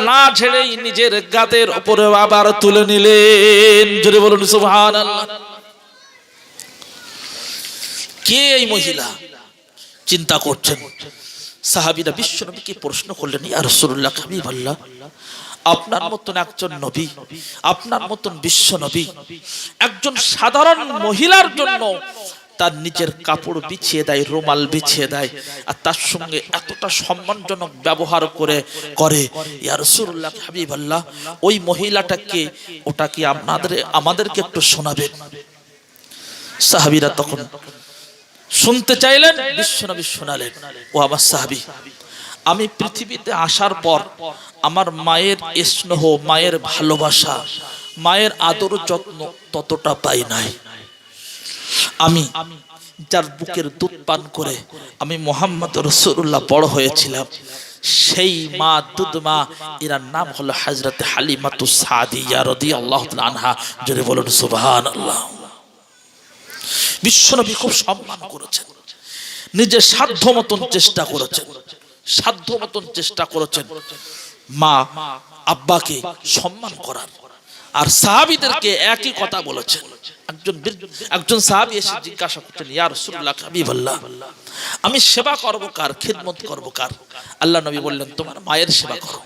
না ঝেড়েই নিজের গাদের উপরে আবার তুলে নিলেন। জোরে বলুন সুবহানাল্লাহ। কে এই মহিলা? চিন্তা করছেন। সাহাবীরা বিশ্বনবীকে প্রশ্ন করলেন, ইয়া রাসূলুল্লাহ, হাবিবাল্লাহ, আপনার মতন একজন নবী, আপনার মতন বিশ্ব নবী একজন সাধারণ মহিলার জন্য তার নিজের কাপড় বিছিয়ে দেয়, রুমাল বিছিয়ে দেয়, আর তার সঙ্গে এতটা সম্মানজনক ব্যবহার করে ইয়া রাসূলুল্লাহ, হাবিবাল্লাহ, ওই মহিলাটাকে, ওটা কি আমাদেরকে একটু শোনাবেন? সাহাবীরা তখন শুনতে চাইলেন, বিশ্বনবী শোনালেন। ও আমার সাহাবী, আমি পৃথিবীতে আসার পর আমার মায়ের স্নেহ, মায়ের ভালোবাসা, মায়ের আদর যত্ন ততটা পাই নাই। আমি যার বুকের দুধ পান করে আমি মুহাম্মদ রাসূলুল্লাহ বড় হয়েছিলাম, সেই মা, দুধ মা, এর নাম হলো হযরত হালিমাতুস সাদিয়া রাদিয়াল্লাহু তাআলা আনহা। জোরে বলুন সুবহানাল্লাহ। বিশ্বনবী খুব সম্মান করেছেন, নিজের সাধ্য মতন চেষ্টা করেছেন, সাধ্য মতন চেষ্টা করেছেন মা আব্বাকে সম্মান করার। আর সাহাবীদেরকে একই কথা বলেছেন। একজন সাহাবী এসে জিজ্ঞাসা করছেন, ইয়া রাসূলুল্লাহ, হাবিবাল্লাহ, আমি সেবা করব কার, খিদমত করব কার? আল্লাহ নবী বললেন, তোমার মায়ের সেবা করো।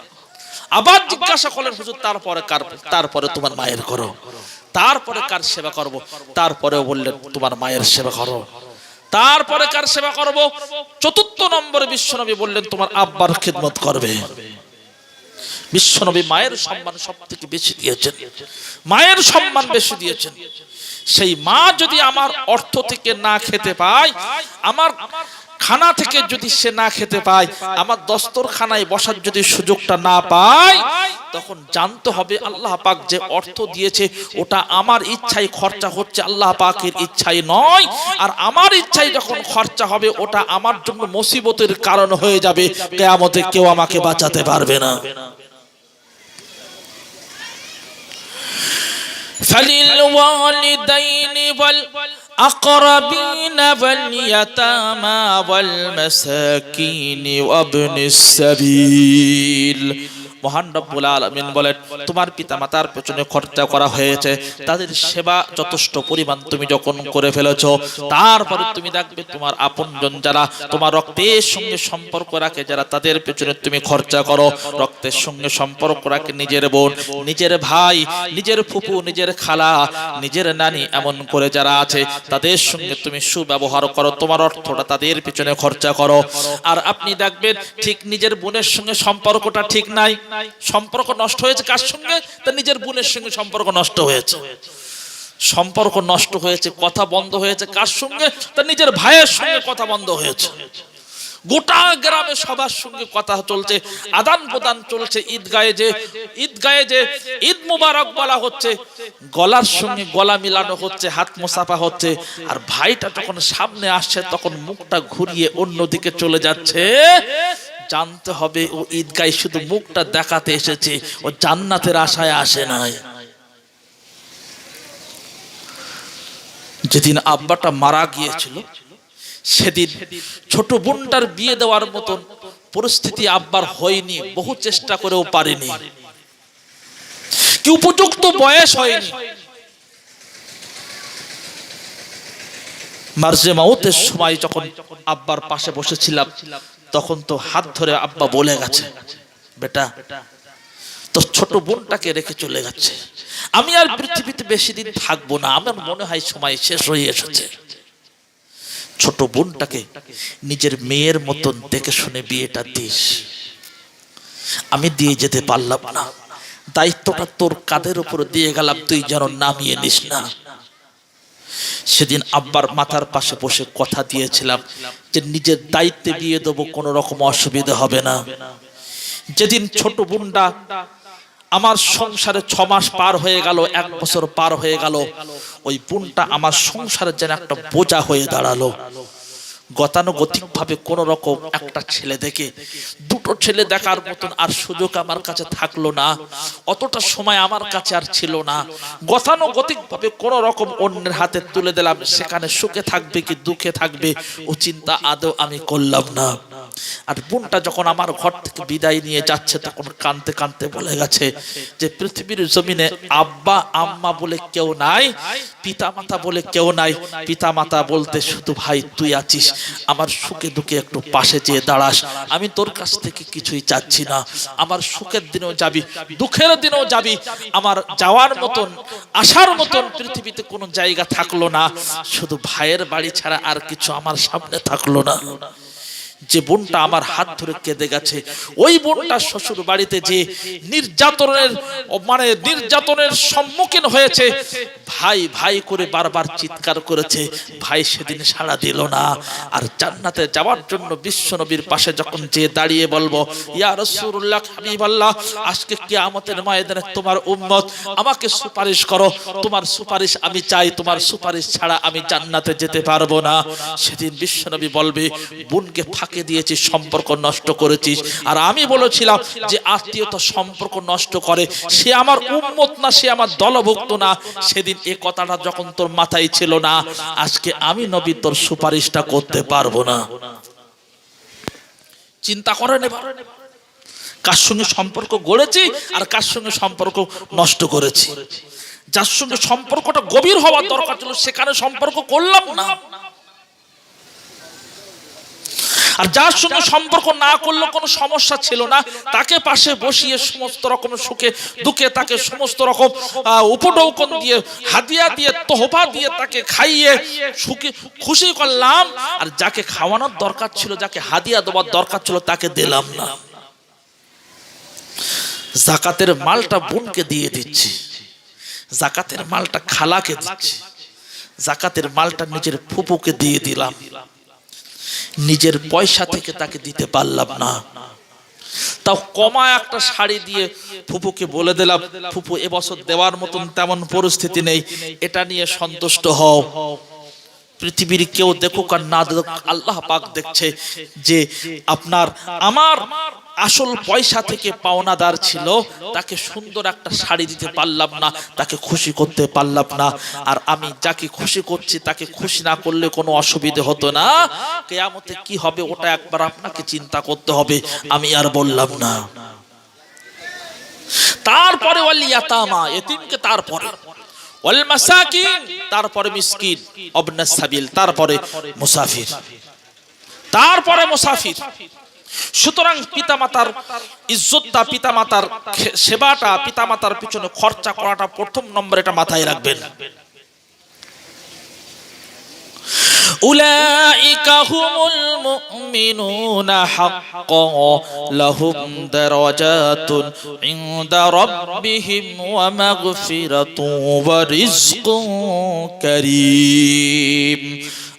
আবার জিজ্ঞাসা করলেন, হুজুর তারপরে কার? তারপরে তোমার মায়ের করো। তারপরে কার সেবা করব? তারপরেও বললেন, তোমার মায়ের সেবা করো। তারপরে কার সেবা করব? চতুর্থ নম্বরে বিশ্বনবী বললেন, তোমার আব্বার খিদমত করবে। বিশ্বনবী মায়ের সম্মান সবথেকে বেশি দিয়েছেন, মায়ের সম্মান বেশি দিয়েছেন। সেই মা যদি আমার অর্থ থেকে না খেতে পায়, আমার খানা থেকে যদি সে না খেতে পায়, আমার দস্তরখানায় বসার যদি সুযোগটা না পায়, তখন জানতে হবে আল্লাহ পাক যে অর্থ দিয়েছে ওটা আমার ইচ্ছায় খরচা হচ্ছে, আল্লাহ পাকের ইচ্ছায় নয়। আর আমার ইচ্ছায় যখন খরচা হবে, ওটা আমার জন্য মুসিবতের কারণ হয়ে যাবে, কিয়ামতে কেউ আমাকে বাঁচাতে পারবে না। فللوالدين والأقربين واليتامى والمساكين وابن السبيل। মহান রব্বুল আলামিন বলেন, তোমার পিতামাতার পেছনে খরচা করা হয়েছে, তাদের সেবা যথেষ্ট পরিমাণ তুমি যখন করে ফেলেছো, তারপরে তুমি দেখবে তোমার আপনজন যারা তোমার রক্তের সঙ্গে সম্পর্ক রাখে, যারা তাদের পেছনে তুমি খরচা করো, রক্তের সঙ্গে সম্পর্ক রাখে, নিজের বোন, নিজের ভাই, নিজের ফুফু, নিজের খালা, নিজের নানি, এমন করে যারা আছে তাদের সঙ্গে তুমি সুব্যবহার করো, তোমার অর্থটা তাদের পেছনে খরচা করো। আর আপনি দেখবেন ঠিক নিজের বোনের সঙ্গে সম্পর্কটা ঠিক নাই, সম্পর্ক নষ্ট হয়েছে কার সঙ্গে? তার নিজের বোনের সঙ্গে সম্পর্ক নষ্ট হয়েছে, সম্পর্ক নষ্ট হয়েছে, কথা বন্ধ হয়েছে কার সঙ্গে? তার নিজের ভাইয়ের সঙ্গে কথা বন্ধ হয়েছে। গোটা গ্রামে সবার সঙ্গে কথা চলছে, আদান প্রদান চলছে, ঈদগাহে যে ঈদ মুবারক বলা হচ্ছে, গলার সঙ্গে গলা মিলানো হচ্ছে, হাত মোসাফা হচ্ছে, আর ভাইটা যখন সামনে আসছে তখন মুখটা ঘুরিয়ে অন্যদিকে চলে যাচ্ছে। জানতে হবে ও ঈদগাহে শুধু মুখটা দেখাতে এসেছে, ও জান্নাতের আশায় আসে নাই। যেদিন আব্বাটা মারা গিয়েছিল, সেদিন ছোট বোনটার বিয়ে দেওয়ার মতন পরিস্থিতি আব্বার হয়নি, বহু চেষ্টা করেও পারেনি, কি উপযুক্ত বয়স হয়নি। মার্জে মাউতের সময় যখন আব্বার পাশে বসেছিলাম, তখন তো হাত ধরে আব্বা বলে গেছে, বেটা তোর ছোট বোনটাকে রেখে চলে গেছে, আমি আর পৃথিবীতে বেশি দিন থাকবো না, আমার মনে হয় সময় শেষ হয়ে এসেছে। ছোট বোনটাকে নিজের মেয়ের মতন দেখে শুনে বিয়েটা দিস। আমি দিয়ে যেতে পারলাম না, দায়িত্বটা তোর কাঁধের উপর দিয়ে গেলাম, তুই যেন নামিয়ে নিস না। সেদিন আব্বার মাথার পাশে বসে কথা দিয়েছিলাম যে নিজের দায়িত্বে বিয়ে দেবো, কোনো রকম অসুবিধা হবে না। যেদিন ছোট বোনটা আমার সংসারে 6 মাস পার হয়ে গেল, 1 বছর পার হয়ে গেল, ওই বোনটা আমার সংসারে যেন একটা বোঝা হয়ে দাঁড়ালো। গতানুগতিকভাবে কোন রকম একটা ছেলে দেখে দুটো ছেলে দেখার মতন আর সুযোগ আমার কাছে থাকলো না, অতটা সময় আমার কাছে আর ছিল না। গতানুগতিকভাবে কোন রকম অন্যের হাতে তুলে দিলাম, সেখানে সুখে থাকবে কি দুঃখে থাকবে ও চিন্তা আদৌ আমি করলাম না। আর বোনটা যখন আমার ঘর থেকে বিদায় নিয়ে যাচ্ছে তখন কাঁদতে কাঁদতে বলে গেছে যে পৃথিবীর জমিনে আব্বা আম্মা বলে কেউ নাই, পিতা মাতা বলে কেউ নাই। পিতা মাতা বলতে শুধু ভাই তুই আছিস, আমার সুখে দুঃখে একটু পাশে যেয়ে দাঁড়াস। আমি তোর কাছ থেকে কিছুই চাচ্ছি না, আমার সুখের দিনেও যাবি দুঃখের দিনেও যাবি। আমার যাওয়ার মতন আসার মতন পৃথিবীতে কোনো জায়গা থাকলো না, শুধু ভাইয়ের বাড়ি ছাড়া আর কিছু আমার সামনে থাকলো না। যে বোনটা আমার হাত ধরে কেঁদে গেছে, ওই বোনটা শ্বশুর বাড়িতে যে নির্যাতনের সম্মুখীন হয়েছে, ভাই ভাই করে বারবার চিৎকার করেছে, ভাই সেদিন সাড়া দিল না। আর জান্নাতে যাওয়ার জন্য বিশ্বনবীর পাশে যখন যে দাঁড়িয়ে বলবো ইয়া রাসূলুল্লাহ হাবিবাল্লাহ, আজকে কিয়ামতের ময়দানে তোমার উম্মত আমাকে সুপারিশ করো, তোমার সুপারিশ আমি চাই, তোমার সুপারিশ ছাড়া আমি জান্নাতে যেতে পারবো না। সেদিন বিশ্বনবী বলবে বোনকে ফাঁকে দিয়েছিস, সম্পর্ক নষ্ট করেছিস। আর আমি বলেছিলাম যে আত্মীয়তা সম্পর্ক নষ্ট করে সে আমার উম্মত না, সে আমার দলভুক্ত না। সেদিন এই কথাটা যখন তোর মাথায় ছিল না, আজকে আমি নবী তোর সুপারিশটা করতে পারবো না। চিন্তা করে নেবা কার সঙ্গে সম্পর্ক গড়েছি আর কার সঙ্গে সম্পর্ক নষ্ট করেছি। যার সঙ্গে সম্পর্কটা গভীর হওয়ার দরকার ছিল সেখানে সম্পর্ক করলাম না, আর যার সঙ্গে সম্পর্ক না করলে কোনো সমস্যা ছিল না তাকে পাশে বসিয়ে সমস্ত রকম সুখে দুঃখে তাকে সমস্ত রকম উপঢৌকন দিয়ে হাদিয়া দিয়ে তোহফা দিয়ে তাকে খাইয়ে সুখে খুশি করলাম। আর যাকে খাওয়ানোর দরকার ছিল, যাকে হাদিয়া দেওয়ার দরকার ছিল তাকে দিলাম না। যাকাতের মালটা বোনকে দিয়ে দিচ্ছি, যাকাতের মালটা খালাকে দিচ্ছি, যাকাতের মালটা নিজের ফুপুকে দিয়ে দিলাম, নিজের পয়সা থেকে তাকে দিতে পারলাম না। তাও কমা একটা শাড়ি দিয়ে ফুপুকে বলে দিলাম ফুপু এবছর দেওয়ার মতন তেমন পরিস্থিতি নেই, এটা নিয়ে সন্তুষ্ট হও। পৃথিবীর কেউ দেখুক আর না দেখুক, আল্লাহ পাক দেখছে যে আমার আসল পয়সা থেকে পাওনাদার ছিল, তাকে সুন্দর একটা শাড়ি দিতে পারলাম না, তাকে খুশি করতে পারলাম না। আর আমি যাকে খুশি করছি তাকে খুশি না করলে কোনো অসুবিধা হতো না। কিয়ামতে কি হবে ওটা একবার আপনাকে চিন্তা করতে হবে, আমি আর বললাম না। তারপরে ওয়াল ইয়াতামা, এতিমকে, তারপরে ওয়াল মাসাকিন, তারপরে মিসকিন, ইবনাস সাবিল, তারপরে মুসাফির, তারপরে মুসাফির। সুতরাং পিতামাতার ইজ্জতটা, পিতামাতার সেবাটা, পিতামাতার পিছনে খরচা করাটা প্রথম নম্বরে এটা মাথায় রাখবেন। উলাইকা হুমুল মুমিনুনা হাক্কান লাহুম দারাজাতুন ইনদা রাব্বিহিম ওয়া মাগফিরাতুন ওয়া রিজকুন কারীম।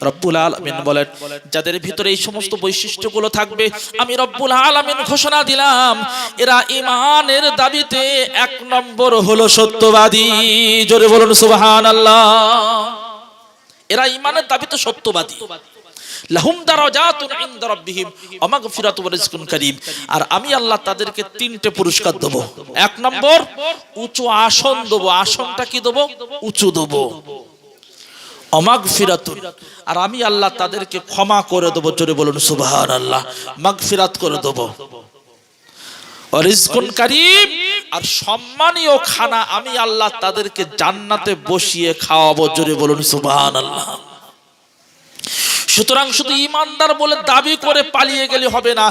রব্বুল আলামিন বলেন যাদের ভিতরে এই সমস্ত বৈশিষ্ট্যগুলো থাকবে, আমি রব্বুল আলামিন ঘোষণা দিলাম এরা ঈমানের দাবিতে এক নম্বর হলো সত্যবাদী। জোরে বলুন সুবহানাল্লাহ। এরা ঈমানের দাবিতে সত্যবাদী। লাহুম দারাজাতুন ইনদা রাব্বিহিম ওয়া মাগফিরাতুন ওয়া রিজকুন কারীম। আর আমি আল্লাহ তাদেরকে তিনটে পুরস্কার দেব। এক নম্বর উঁচু আসন দেব। আসনটা কি দেব? উঁচু দেব। মাগফিরাতুন, আর আমি আল্লাহ তাদেরকে ক্ষমা করে দেব। জোরে বলুন সুবহানাল্লাহ। মাগফিরাত করে দেব। রিজকুন কারীম, আর সম্মানীয় খানা আমি আল্লাহ তাদেরকে জান্নাতে বসিয়ে খাওয়াবো। জোরে বলুন সুবহানাল্লাহ। সুতরাং শুধু ঈমানদার বলে দাবি করে পালিয়ে গেলে হবে না,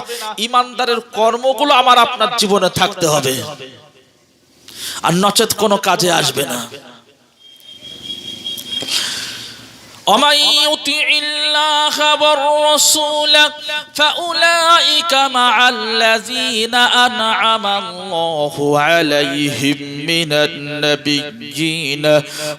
ঈমানদারের কর্মগুলো আমার আপনার জীবনে থাকতে হবে, আর নচেত কোনো কাজে আসবে না। ومن يطع الله والرسول فأولئك مع الذين أنعم الله عليهم من النبيين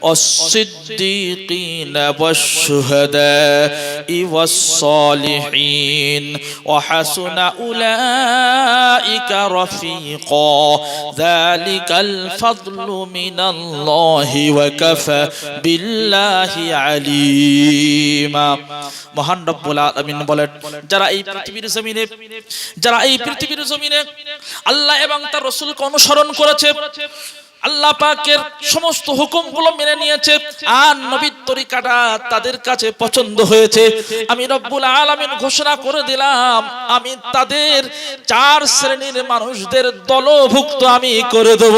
والصديقين والشهداء والصالحين وحسن أولئك رفيقا ذلك الفضل من الله وكفى بالله عليم। হাকিমা। মহান রব্বুল আলামিন বলেন, যারা এই পৃথিবীর জমিনে আল্লাহ এবং তার রাসূলকে অনুসরণ করেছে, আল্লাহ পাকের সমস্ত হুকুমগুলো মেনে নিয়েছে, আর নবীর তরিকাটা তাদের কাছে পছন্দ হয়েছে, আমি রব্বুল আলামিন ঘোষণা করে দিলাম, আমি তাদের 4 শ্রেণীর মানুষদের দলভুক্ত আমি করে দেব।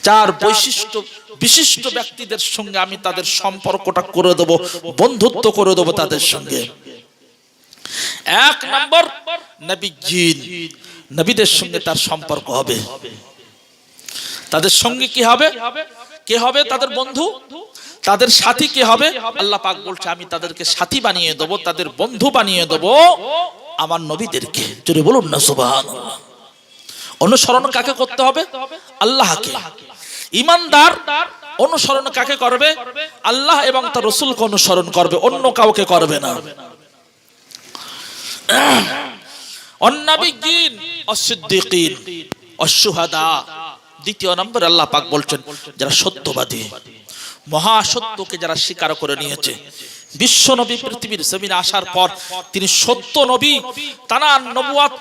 4 বৈশিষ্ট্য বিশিষ্ট ব্যক্তিদের সঙ্গে আমি তাদের সম্পর্কটা করে দেব, বন্ধুত্ব করে দেব তাদের সঙ্গে। 1 নম্বর, নবীজিন, নবীদের সঙ্গে তার সম্পর্ক হবে। তাদের সঙ্গে কি হবে? কে হবে তাদের বন্ধু? তাদের সাথী কে হবে? আল্লাহ পাক বলছে, আমি তাদেরকে সাথী বানিয়ে দেব, তাদের বন্ধু বানিয়ে দেব আমার নবীদেরকে। জোরে বলুন না সুবহানাল্লাহ। অনুসরণ কাকে করতে হবে? আল্লাহকে। ঈমানদার অনুসরণ কাকে করবে? আল্লাহ এবং তার রাসূলকে অনুসরণ করবে, অন্য কাউকে করবে না। অন্নাবিয়্যিন অস-সিদ্দীকিন অশ-শুহাদা। 2 নম্বর আল্লাহ পাক বলছেন, যারা সত্যবাদী, মহাসত্যকে যারা স্বীকার করে নিয়েছে। বিশ্ব নবী পৃথিবীর জমিনে আসার পর তিনি সত্য নবী, তার নবুয়ত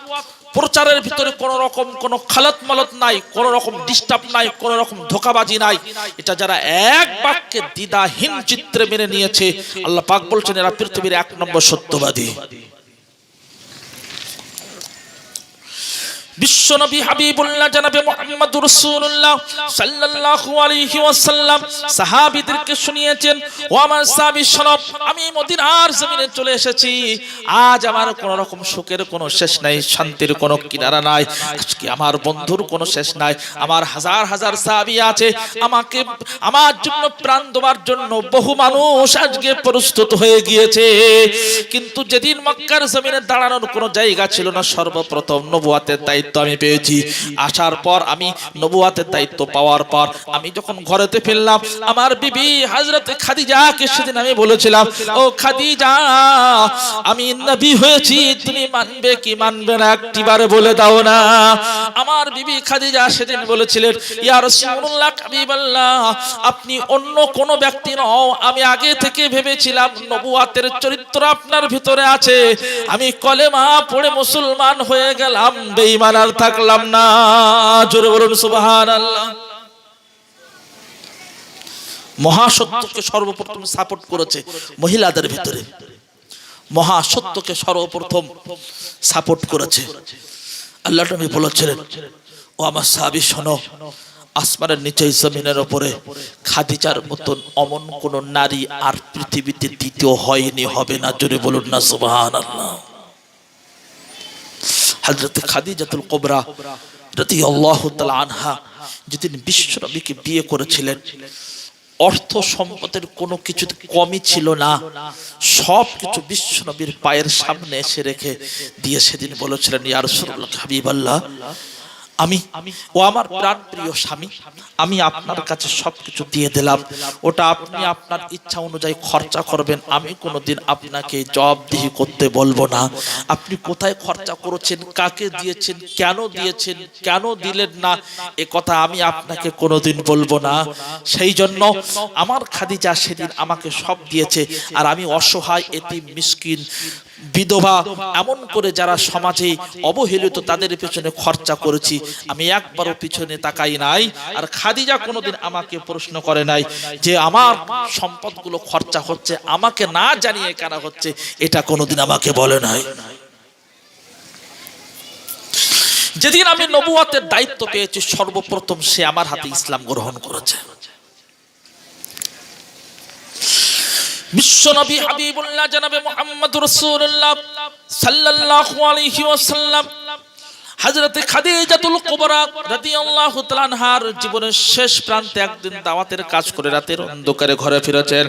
প্রচারের ভিতরে কোন রকম কোন খালত মালত নাই, কোন রকম ডিস্টার্ব নাই, কোন রকম ধোঁকাবাজি নাই। এটা যারা এক বাক্যে দ্বিধাহীন চিত্রে মেনে নিয়েছে, আল্লাহ পাক বলছেন এরা পৃথিবীর 1 নম্বর সত্যবাদী। বিশ্বনবী হাবিবুল্লাহ জনাবে মুহাম্মদুর রাসূলুল্লাহ সাল্লাল্লাহু আলাইহি ওয়াসাল্লাম সাহাবীদেরকে শুনিয়েছেন, ও আমার সাহাবী শোনো, আমি মদিনার জমিনে চলে এসেছি, আজ আমার কোন রকম সুখের কোনো শেষ নাই, শান্তির কোনো কিনারা নাই, আজকে আমার বন্ধুর কোনো শেষ নাই। আমার হাজার হাজার সাহাবী আছে, আমাকে আমার জন্য প্রাণ দেওয়ার জন্য বহু মানুষ আজকে প্রস্তুত হয়ে গিয়েছে। কিন্তু যেদিন মক্কার জমিনে দাঁড়ানোর কোনো জায়গা ছিল না, সর্বপ্রথম নবুয়তের দায়িত্ব আমি পেয়েছি। আসার পর আমি নবুয়তের দায়িত্ব পাওয়ার পর আমি যখন ঘরেতে ফিরলাম, আমার বিবি হযরত খাদিজাকে সেদিন আমি বলেছিলাম, ও খাদিজা, আমি নবী হয়েছি, তুমি মানবে কি মানবে না একটিবারে বলে দাও না। আমার বিবি খাদিজা সেদিন বলেছিলেন, ইয়া রাসূলুল্লাহ, হাবিবাল্লাহ, আপনি অন্য কোন ব্যক্তি নও, আমি আগে থেকে ভেবেছিলাম নবুয়তের চরিত্র আপনার ভিতরে আছে, আমি কলেমা পড়ে মুসলমান হয়ে গেলাম, বেঈমান আর থাকলাম না। জোরে বলুন সুবহানাল্লাহ। মহাসত্যকে সর্বপ্রথম সাপোর্ট করেছে মহিলাদের ভিতরে, মহাসত্যকে সর্বপ্রথম সাপোর্ট করেছে। আল্লাহ নবী বলেছিলেন, ও আমার সাহাবী শোনো, আসমানের নিচে জমিনের উপরে খাদিজার মতন অমন কোন নারী আর পৃথিবীতে দ্বিতীয় হয়নি, হবে না। জোরে বলুন না সুবহানাল্লাহ। হযরত খাদিজাতুল কুবরা রাদিয়াল্লাহু তাআলা আনহা যেদিন বিশ্ব নবীকে বিয়ে করেছিলেন, অর্থ সম্পদের কোনো কিছু কমই ছিল না, সব কিছু বিশ্ব নবীর পায়ের সামনে এসে রেখে দিয়ে সেদিন বলেছিলেন, ইয়া রাসূলুল্লাহ, হাবিবাল্লাহ, আমি ও আমার প্রাণ প্রিয় স্বামী, আমি আপনার কাছে সবকিছু দিয়ে দিলাম, ওটা আপনি আপনার ইচ্ছা অনুযায়ী খরচা করবেন, আমি কোনোদিন আপনাকে জবাবদিহি করতে বলবো না। আপনি কোথায় খরচা করেছেন, কাকে দিয়েছেন, কেন দিলেন না, এ কথা আমি আপনাকে কোনোদিন বলবো না। সেই জন্য আমার খাদিজা সেদিন আমাকে সব দিয়েছে, আর আমি অসহায়, এতিম, মিসকিন, বিধবা, এমন করে যারা সমাজে অবহেলিত তাদের পেছনে খরচা করেছি, আমি একবারও পিছনে তাকাই নাই। আর খাদিজা কোনোদিন আমাকে প্রশ্ন করে নাই যে আমার সম্পদগুলো খরচা হচ্ছে আমাকে না জানিয়ে কেন হচ্ছে, এটা কোনোদিন আমাকে বলে নাই। যেদিন আমি নবুয়তের দায়িত্ব পেয়েছি, সর্বপ্রথম সে আমার হাতে ইসলাম গ্রহণ করেছে। বিশ্বনবী হাবিবুল্লাহ জনাবে মুহাম্মদুর রাসূলুল্লাহ সাল্লাল্লাহু আলাইহি ওয়াসাল্লাম হযরত খাদিজাতুল কুবরা রাদিয়াল্লাহু তাআলা আনহার জীবনের শেষ প্রান্তে একদিন দাওয়াতের কাজ করে রাতের অন্ধকারে ঘরে ফিরেছেন।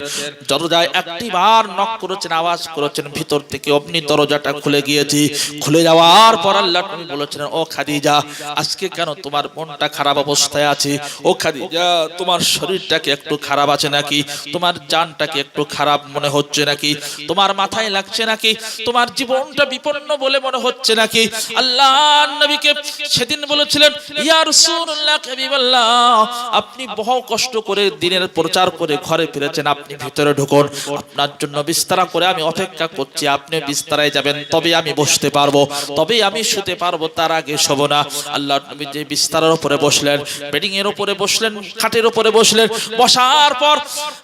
দরজায় একটিবার নক করেছেন, আওয়াজ করেছেন, ভিতর থেকে অমনি দরজাটা খুলে গিয়েছে। খুলে যাওয়ার পর আল্লাহ নবী বলেছেন, ও খাদিজা, আজকে কেন তোমার মনটা খারাপ অবস্থায় আছে? ও খাদিজা, তোমার শরীরটাকে একটু খারাপ আছে নাকি? তোমার জানটাকে একটু খারাপ মনে হচ্ছে নাকি? তোমার মাথায় লাগছে নাকি? তোমার জীবনটা বিপন্ন বলে মনে হচ্ছে নাকি? আল্লাহ নবীকে সেদিন বলেছিলেন, ইয়া রাসূলুল্লাহ হাবিবাল্লাহ, আপনি বহু কষ্ট করে দিনের প্রচার করে ঘরে ফিরেছেন, আপনি ভিতরে ঢুকুন, আপনার জন্য বিছানা করে আমি অপেক্ষা করছি, আপনি বিছানায় যাবেন তবে আমি বসতে পারবো, তবে আমি শুতে পারবো, তার আগে শোবো না। আল্লাহর নবী যে বিছানার উপরে বসলেন, বেডিং এর উপরে বসলেন, খাটের উপরে বসলেন, বসার পর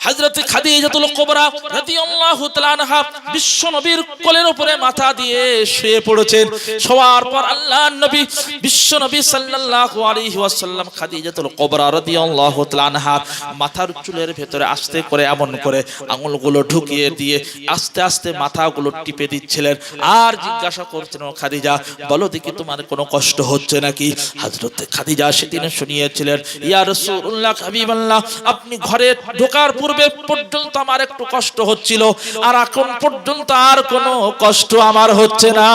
হযরত খাদিজাতুল কুবরা রাদিয়াল্লাহু তাআলা আনহা বিশ্ব নবীর কোলের উপরে মাথা দিয়ে শুয়ে পড়েছেন। শোয়ার পর আল্লাহর নবী বিশ্ব নবী সাল্লাল্লাহু আলাইহি ওয়াসাল্লাম খাদিজাতুল কুবরা রাদিয়াল্লাহু তাআলা আনহা মাথার চুলের ভেতরে আস্তে করে এমন করে আঙুলগুলো ঢুকিয়ে দিয়ে আস্তে আস্তে মাথাগুলো টিপে দিচ্ছিলেন আর জিজ্ঞাসা করছেন, ও খাদিজা, বলো দেখি তোমার কোনো কষ্ট হচ্ছে নাকি? হযরত খাদিজা সেদিন শুনিয়েছিলেন, ইয়া রাসূলুল্লাহ হাবিবাল্লাহ, আপনি ঘরে ঢোকার পূর্বে পর্যন্ত আমার একটু কষ্ট হচ্ছিল, আর এখন পর্যন্ত আর কোনো কষ্ট আমার হচ্ছে না।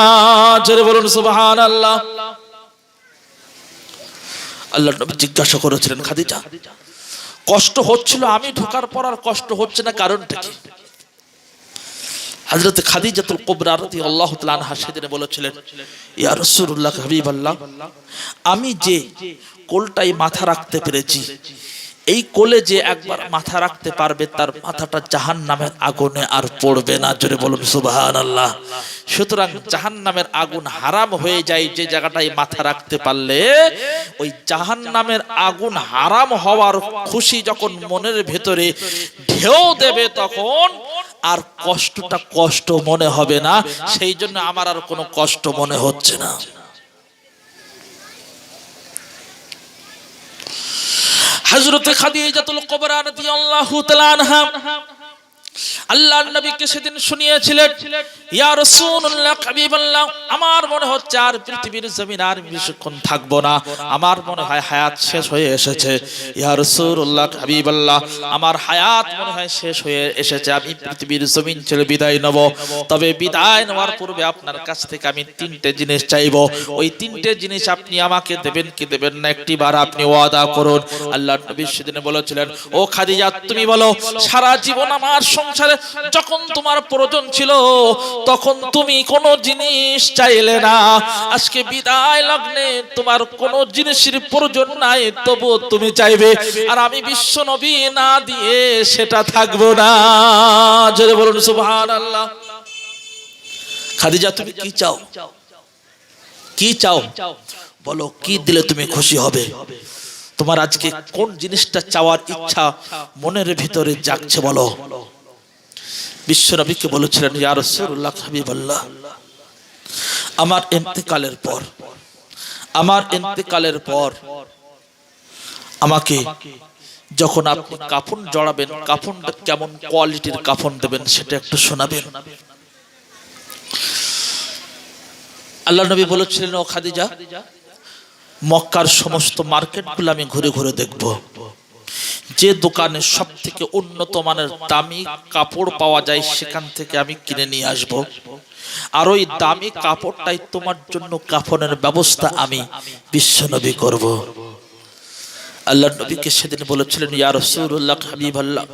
জোরে বলুন সুবহানাল্লাহ। আল্লাহর নবী জিজ্ঞাসা করেছিলেন, খাদিজা, কষ্ট হচ্ছিল আমি ঢোকার পর আর কষ্ট হচ্ছে না, কারণটা কি? হযরত খাদিজাতুল কুবরা রাদিয়াল্লাহু তাআলা আনহা সেদিন বলেছিলেন, ইয়া রাসূলুল্লাহ হাবিবাল্লাহ, আমি যে কোলটাই মাথা রাখতে পেরেছি, এই কোলে যে একবার মাথা রাখতে পারবে তার মাথাটা জাহান্নামের আগুনে আর পড়বে না। জোরে বলুন সুবহানাল্লাহ। সুতরাং জাহান্নামের আগুন হারাম হয়ে যায় যে জায়গাটায় মাথা রাখতে পারলে। ওই জাহান্নামের আগুন হারাম হওয়ার খুশি যখন মনের ভেতরে ঢেউ দেবে তখন আর কষ্টটা কষ্ট মনে হবে না, সেই জন্য আমার আর কোনো কষ্ট মনে হচ্ছে না। হযরত খাদিজাতুল কুবরা রাদিয়াল্লাহু তাআলা আনহা আল্লাহর নবীকে সেদিন শুনিয়েছিলেন, ইয়া রাসূলুল্লাহ হাবিবাল্লাহ, আমার মনে হচ্ছে আর পৃথিবীর জমিন আর বেশিক্ষণ থাকবো না, আমার মনে হয় হায়াত শেষ হয়ে এসেছে। ইয়া রাসূলুল্লাহ হাবিবাল্লাহ, আমার হায়াত মনে হয় শেষ হয়ে এসেছে, আমি পৃথিবীর জমিন ছেড়ে বিদায় নেব। তবে বিদায় নেওয়ার পূর্বে আপনার কাছ থেকে আমি তিনটে জিনিস চাইবো। ওই তিনটে জিনিস আপনি আমাকে দেবেন কি দেবেন না একটিবার আপনি ওয়াদা করুন। আল্লাহর নবী সেদিন বলেছিলেন, ও খাদিজা, তুমি বলো, সারা জীবন আমার সংসারে যখন তোমার প্রয়োজন ছিল তখন তুমি কোনো জিনিস চাইলে না, আজকে বিদায় লগ্নে তোমার কোনো জিনিসের প্রয়োজন নাই, তবু তুমি চাইবে, আর আমি বিশ্ব নবী না দিয়ে সেটা থাকবো না। জোরে বলুন সুবহানাল্লাহ। খাদিজা, তুমি কি চাও? কি চাও বলো, কি দিলে তুমি খুশি হবে? তোমার আজকে কোন জিনিসটা চাওয়ার ইচ্ছা মনের ভিতরে জাগছে বলো। বিশ্ব নবীকে বলেছিলেন, ইয়া রাসূলুল্লাহ হাবিবাল্লাহ, আমার ইন্তেকালের পর আমাকে যখন আপনি কাফন জড়াবেন, কাফনটা কেমন কোয়ালিটির কাফন দেবেন সেটা একটু শোনাবেন। আল্লাহর নবী বলেছিলেন, ও খাদিজা, মক্কার সমস্ত মার্কেটগুলো আমি ঘুরে ঘুরে দেখব, যে দোকানে সব থেকে উন্নত মানের দামি কাপড় পাওয়া যায় সেখান থেকে আমি কিনে নিয়ে আসব, আর ওই দামি কাপড়টাই তোমার জন্য কাফনের ব্যবস্থা আমি বিশ্বনবী করব। আল্লাহর নবীকে সেদিন বলেছিলেন, ইয়া রাসূলুল্লাহ হাবিবাল্লাহ,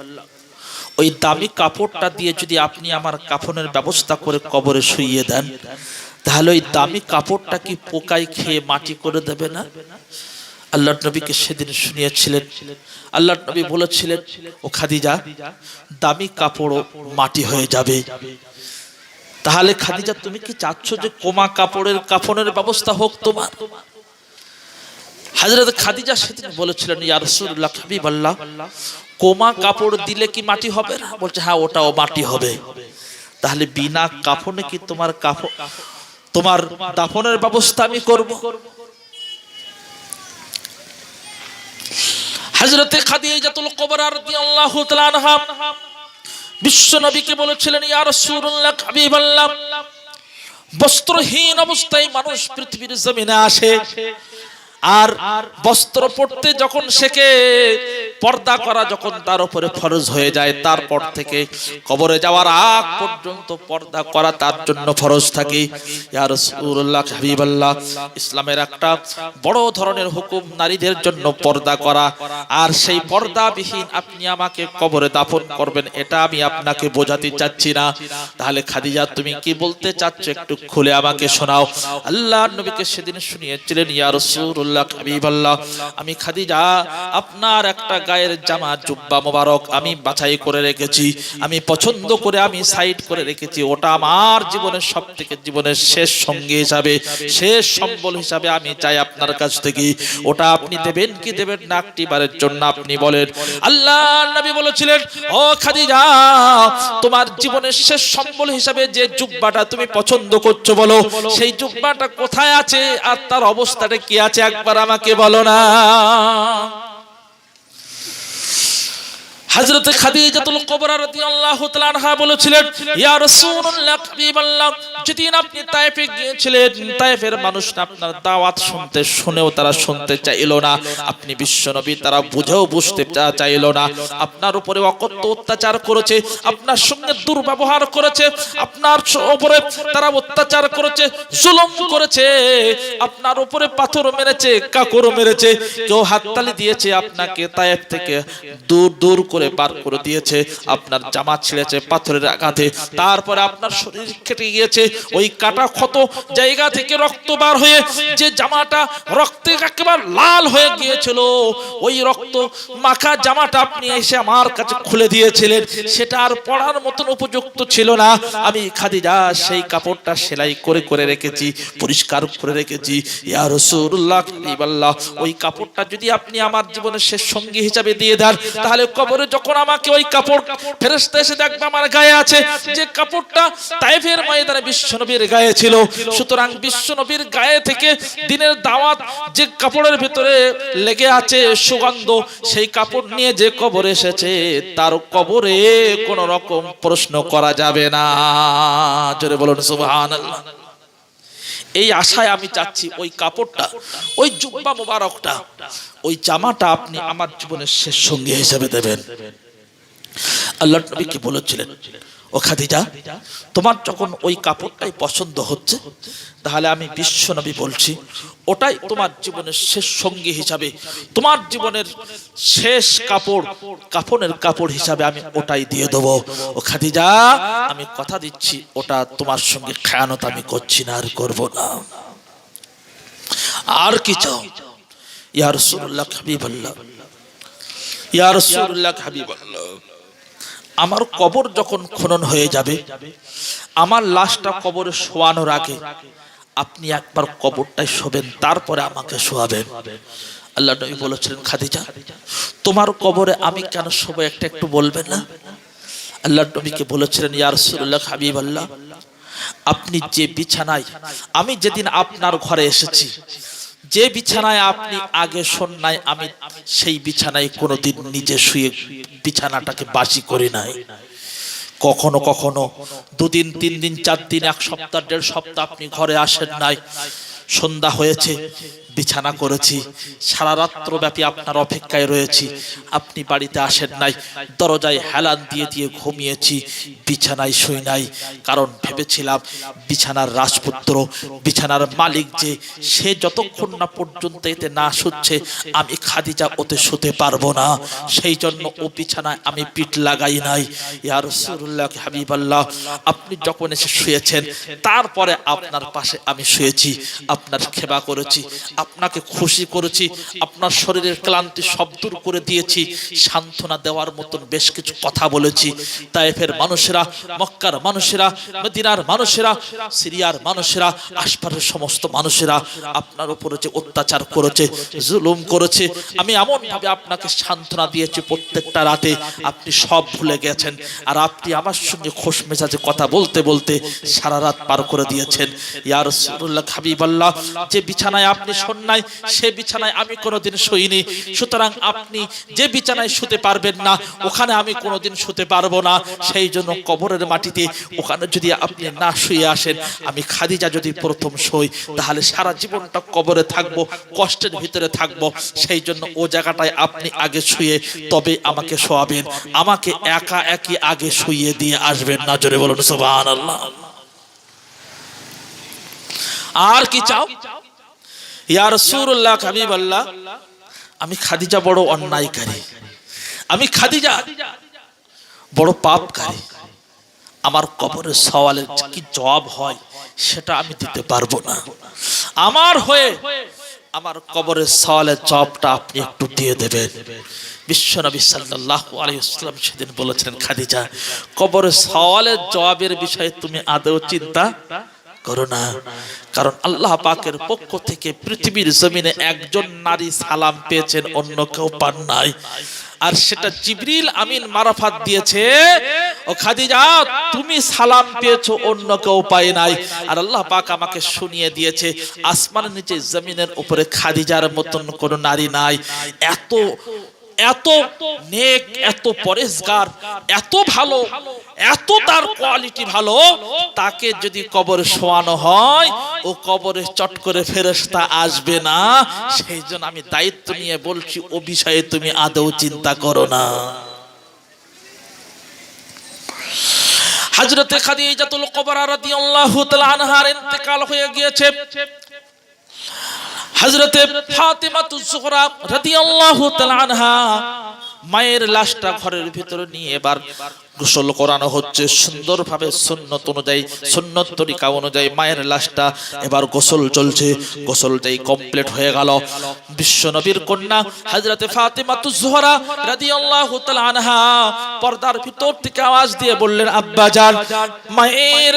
ওই দামি কাপড়টা দিয়ে যদি আপনি আমার কাফনের ব্যবস্থা করে কবরে শুইয়ে দেন, তাহলে ওই দামি কাপড়টা কি পোকায় খেয়ে মাটি করে দেবে না? আল্লাহর নবীকে সেদিন শুনিয়েছিলেন। আল্লাহর নবী বলেছিলেন, ও খাদিজা, দামি কাপড়ও মাটি হয়ে যাবে। তাহলে খাদিজা, তুমি কি চাচ্ছ যে কোমা কাপড়ের কাফনের ব্যবস্থা হোক তোমার? হযরত খাদিজা সেদিন বলেছিলেন, ইয়া রাসূলুল্লাহ হাবিবাল্লাহ, কোমা কাপড় দিলে কি মাটি হবে না? বলছে, হ্যাঁ, ওটাও মাটি হবে। তাহলে বিনা কাফনে কি তোমার দাফনের ব্যবস্থা আমি করব? হযরতে খাদিজাতুল কুবরা রাদিয়াল্লাহু তাআলা আনহা বিশ্ব নবীকে বলেছিলেন, ইয়া রাসূলুল্লাহ হাবিবাল্লাহ, বস্ত্রহীন অবস্থায় মানুষ পৃথিবীর জমিনে আসে, আর বস্ত্র পরতে যখন শেখে, পর্দা করা যখন তার উপরে ফরজ হয়ে যায়, তারপর থেকে কবরে যাওয়ার আগ পর্যন্ত পর্দা করা তার জন্য ফরজ থাকে। ইয়া রাসূলুল্লাহ হাবিবাল্লাহ, ইসলামের একটা বড় ধরনের হুকুম নারীদের জন্য পর্দা করা। আর সেই পর্দাবিহীন আপনি আমাকে কবরে দাফন করবেন, এটা আমি আপনাকে বোঝাতে চাচ্ছি না। তাহলে খাদিজা তুমি কি বলতে চাচ্ছ একটু খুলে আমাকে শোনাও। আল্লাহর নবীকে সেদিন শুনিয়েছিলেন, ইয়া রাসূলুল্লাহ হাবিবাল্লাহ, আমি খাদিজা আপনার একটা গায়ের জামা জুব্বা মোবারক আমি বাছাই করে রেখেছি, আমি পছন্দ করে আমি সাইড করে রেখেছি। ওটা আমার জীবনের সবথেকে জীবনের শেষ সঙ্গী হিসাবে, শেষ সম্বল হিসাবে আমি চাই আপনার কাছ থেকে। ওটা আপনি দেবেন কি দেবেন না একটিবারের জন্য আপনি বলেন। আল্লাহর নবী বলেছিলেন, ও খাদিজা, তোমার জীবনের শেষ সম্বল হিসাবে যে জুব্বাটা তুমি পছন্দ করছো বলো, সেই জুব্বাটা কোথায় আছে আর তার অবস্থাটা কি আছে একবার আমাকে বলো না। হযরত খাদিজাতুল কুবরা রাদিয়াল্লাহু তাআলা আনহা বলেছিলেন, ইয়া রাসূলুল্লাহ হাবিবাল্লাহ, যেদিন আপনি তায়েফে গিয়েছিলেন, তায়েফের মানুষরা আপনার দাওয়াত শুনেও তারা শুনতে চাইলো না। আপনি বিশ্বনবী, তারা বুঝেও বুঝতে চাইলো না। আপনার উপরে অকথ্য অত্যাচার করেছে, আপনার সঙ্গে দুর্ব্যবহার করেছে, আপনার উপরে তারা অত্যাচার করেছে, জুলুম করেছে, আপনার উপরে পাথর মেরেছে, কাকর মেরেছে, কেউ হাততালি দিয়েছে, আপনাকে তায়েফ থেকে দূর দূর করে পার করে দিয়েছে, আপনার জামা ছিঁড়েছে পাথরের আঘাতে, তারপরে আপনার শরীর কেটে গিয়েছে, ওই কাটা ক্ষত জায়গা থেকে রক্ত বার হয়ে যে জামাটা রক্তে একেবারে লাল হয়ে গিয়েছিল, ওই রক্ত মাখা জামাটা আপনি এসে আমার কাছে খুলে দিয়েছিলেন, সেটা আর পরার মতন উপযুক্ত ছিল না। আমি খাদিজা সেই কাপড়টা সেলাই করে করে রেখেছি, পরিষ্কার করে রেখেছি। ইয়া রাসূলুল্লাহ হাবিবাল্লাহ, ওই কাপড়টা যদি আপনি আমার জীবনের শেষ সঙ্গী হিসাবে দিয়ে দেন, তাহলে কবরে যখন আমাকে ওই কাপড় ফেরেশতা এসে দেখবে আমার গায়ে আছে, যে কাপড়টা তায়েফের ময়দানে বিশ্বনবীর গায়ে ছিল। সুতরাং বিশ্বনবীর গায়ে থেকে দিনের দাওয়াত যে কাপড়ের ভিতরে লেগে আছে সুগন্ধ, সেই কাপড় নিয়ে যে কবরে এসেছে, তার কবরে কোন রকম প্রশ্ন করা যাবে না। জোরে বলুন সুবহানাল্লাহ। এই আশায় আমি চাচ্ছি ওই কাপড়টা, ওই জুব্বা মোবারকটা, ওই জামাটা আপনি আমার জীবনের শেষ সঙ্গী হিসেবে দেবেন। আল্লাহর নবী কি বলেছিলেন, ও খাদিজা, তোমার যখন ওই কাপড়টাই পছন্দ হচ্ছে, তাহলে আমি বিশ্বনবী বলছি, ওটাই তোমার জীবনের শেষ সঙ্গী হিসাবে, তোমার জীবনের শেষ কাপড়, কাফনের কাপড় হিসাবে আমি ওটাই দিয়ে দেবো। ও খাদিজা, আমি কথা দিচ্ছি, ওটা তোমার সঙ্গে খেয়ানত আমি করছি না, আর করব না। আর কি চাও? ইয়া রাসূলুল্লাহ হাবিবাল্লাহ, ইয়া রাসূলুল্লাহ হাবিবাল্লাহ, আমার কবর যখন খনন হয়ে যাবে, আমার লাশটা কবরে শোয়ানোর আগে আপনি একবার কবরটায় শোবেন, তারপরে আমাকে শোয়াবেন। আল্লাহ নবী বলেছিলেন, খাদিজা, তোমার কবরে আমি কেন শোবো একটা একটু বলবেন না? আল্লাহ নবীকে বলেছিলেন, ইয়া রাসূলুল্লাহ হাবিবাল্লাহ, আপনি যে বিছানায় আমি যেদিন আপনার ঘরে এসেছি, যে বিছানায় আপনি আগে শোন নাই, আমি সেই বিছানায় কোনোদিন নিজে শুয়ে বিছানাটাকে বাসি করি নাই। কখনো কখনো 2 দিন 3 দিন 4 দিন 1 সপ্তাহ 1.5 সপ্তাহ আপনি ঘরে আসেন নাই, সন্ধ্যা হয়েছে, বিছানা করেছি, সারা রাত্র ব্যাপী আপনার অপেক্ষায় রয়েছি, আপনি বাড়িতে আসেন নাই, দরজায় হেলান দিয়ে দিয়ে ঘুমিয়েছি, বিছানায় শুই নাই, কারণ ভেবেছিলাম বিছানার রাজপুত্র, বিছানার মালিক যে, সে যতক্ষণ না পর্যন্ত এতে না শুচ্ছে আমি খাদিজা ওতে শুতে পারবো না, সেই জন্য ও বিছানায় আমি পিঠ লাগাই নাই। ইয়া রাসূলুল্লাহ হাবিবাল্লাহ, আপনি যখন এসে শুয়েছেন, তারপরে আপনার পাশে আমি শুয়েছি, আপনার সেবা করেছি, আপনাকে খুশি করেছি, আপনার শরীরের ক্লান্তি সব দূর করে দিয়েছি, সান্ত্বনা দেওয়ার মতন বেশ কিছু কথা বলেছি। তায়েফের মানুষেরা, মক্কার মানুষেরা, মদিনার মানুষেরা, সিরিয়ার মানুষেরা, আশপাশের সমস্ত মানুষেরা আপনার উপরে যে অত্যাচার করেছে, জুলুম করেছে, আমি এমন ভাবে আপনাকে সান্ত্বনা দিয়েছি, প্রত্যেকটা রাতে আপনি সব ভুলে গেছেন, আর আপনি আমার সঙ্গে খোশ মেজাজে কথা বলতে বলতে সারা রাত পার করে দিয়েছেন। ইয়া রাসূলুল্লাহ হাবিবাল্লাহ, যে বিছানায় আপনি হন নাই সে বিছানায় আমি কোনোদিন শুইনি, সুতরাং আপনি যে বিছানায় শুতে পারবেন না ওখানে আমি কোনোদিন শুতে পারবো না। সেই জন্য কবরের মাটিতে ওখানে যদি আপনি না শুয়ে আসেন, আমি খাদিজা যদি প্রথম শুই তাহলে সারা জীবনটা কবরে থাকবো, কষ্টের ভিতরে থাকবো। সেই জন্য ও জায়গাটায় আপনি আগে শুয়ে তবে আমাকে শোয়াবেন, আমাকে একা একই আগে শুইয়ে দিয়ে আসবেন না। জোরে বলুন সুবহানাল্লাহ। আর কি চাও? ইয়া রাসূলুল্লাহ, হাবিবাল্লাহ, আমি খাদিজা বড় অন্যায়কারী, আমি খাদিজা বড় পাপকারী। আমার কবরের সওয়ালের কি জবাব হয় সেটা আমি দিতে পারবো না। আমার হয়ে আমার কবরের সওয়ালের জবাবটা আপনি একটু দিয়ে দেবেন। বিশ্বনবী সাল্লাল্লাহু আলাইহি ওয়াসাল্লাম সেদিন বলেছেন, খাদিজা, কবরের সওয়ালের জবাবের বিষয়ে তুমি আদৌ চিন্তা করো না, কারণ আল্লাহ পাকের পক্ষ থেকে পৃথিবীর জমিনে একজন নারী সালাম পেয়েছেন, অন্য কেউ পান নাই। আর সেটা জিবরিল আমিন মারফাত দিয়েছে। ও খাদিজা, তুমি সালাম পেয়েছো, অন্য কেউ পায় নাই। আর আল্লাহ পাক আমাকে শুনিয়ে দিয়েছে, আসমানের নিচে জমিনের উপরে খাদিজার মতন কোন নারী নাই। এত এত নেক, এত পরেশগার, এত ভালো, এত তার কোয়ালিটি ভালো, তাকে যদি কবরে শোয়ানো হয় ও কবরে চট করে ফেরেশতা আসবে না। সেই জন্য আমি দায়িত্ব নিয়ে বলছি, ও বিষয়ে তুমি আদৌ চিন্তা করো না। হযরতে খাদিজাতুল কুবরা রাদিয়াল্লাহু তাআলা আনহার ইন্তেকাল হয়ে গিয়েছে। হযরতে ফাতিমাতুজ যোহরা রাদিয়াল্লাহু তাআলা আনহা মায়ের লাশটা ঘরের ভিতরে নিয়ে এবার গোসল করানো হচ্ছে সুন্দরভাবে সুন্নত অনুযায়ী, সুন্নত তরিকা অনুযায়ী মায়ের লাশটা এবার গোসল চলছে। গোসলটাই কমপ্লিট হয়ে গেল। বিশ্বনবীর কন্যা হযরতে ফাতিমাতুজ যোহরা রাদিয়াল্লাহু তাআলা আনহা পর্দার ভিতর থেকে আওয়াজ দিয়ে বললেন, আব্বাজান, মায়ের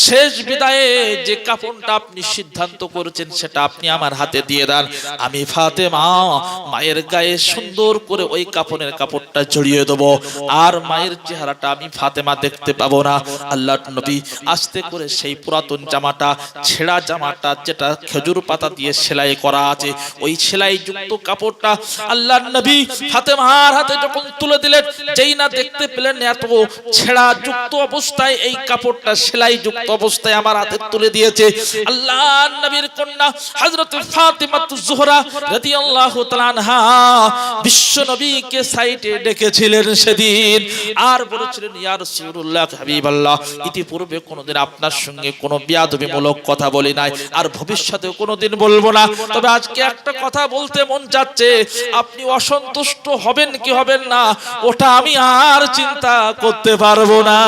শেষ বিদায়ে যে কাফনটা আপনি সিদ্ধান্ত করেছেন সেটা আপনি আমার হাতে দিয়ে দেন। আমি ফাতেমা মায়ের গায়ে সুন্দর করে ওই কাফনের কাপড়টা জড়িয়ে দেব, আর মায়ের চেহারা আমি ফাতেমা দেখতে পাবো না। আল্লাহর নবী আস্তে করে সেই পুরাতন জামাটা, ছেঁড়া জামাটা, যেটা খেজুর পাতা দিয়ে সেলাই করা আছে, ওই সেলাই যুক্ত কাপড়টা আল্লাহর নবী ফাতেমার হাতে যখন তুলে দিলেন, যেই না দেখতে পেলেন এত ছেঁড়া যুক্ত অবস্থায় এই কাপড়টা সেলাই যুক্ত অবস্থায় আমার হাতে তুলে দিয়েছে, আল্লাহর নবীর কন্যা হযরত ফাতিমাতুজ যোহরা রাদিয়াল্লাহু তাআলা আনহা বিশ্ব নবীকে সাইডে ডেকেছিলেন সেদিন, আর বলেছিলেন, ইয়া রাসূলুল্লাহ, হাবিবাল্লাহ, ইতিপূর্বে কোনোদিন আপনার সঙ্গে কোনো বিয়াদবিমূলক কথা বলি নাই, আর ভবিষ্যতেও কোনোদিন বলবো না। তবে আজকে একটা কথা বলতে মন যাচ্ছে, আপনি অসন্তুষ্ট হবেন কি হবেন না ওটা আমি আর চিন্তা করতে পারবো না।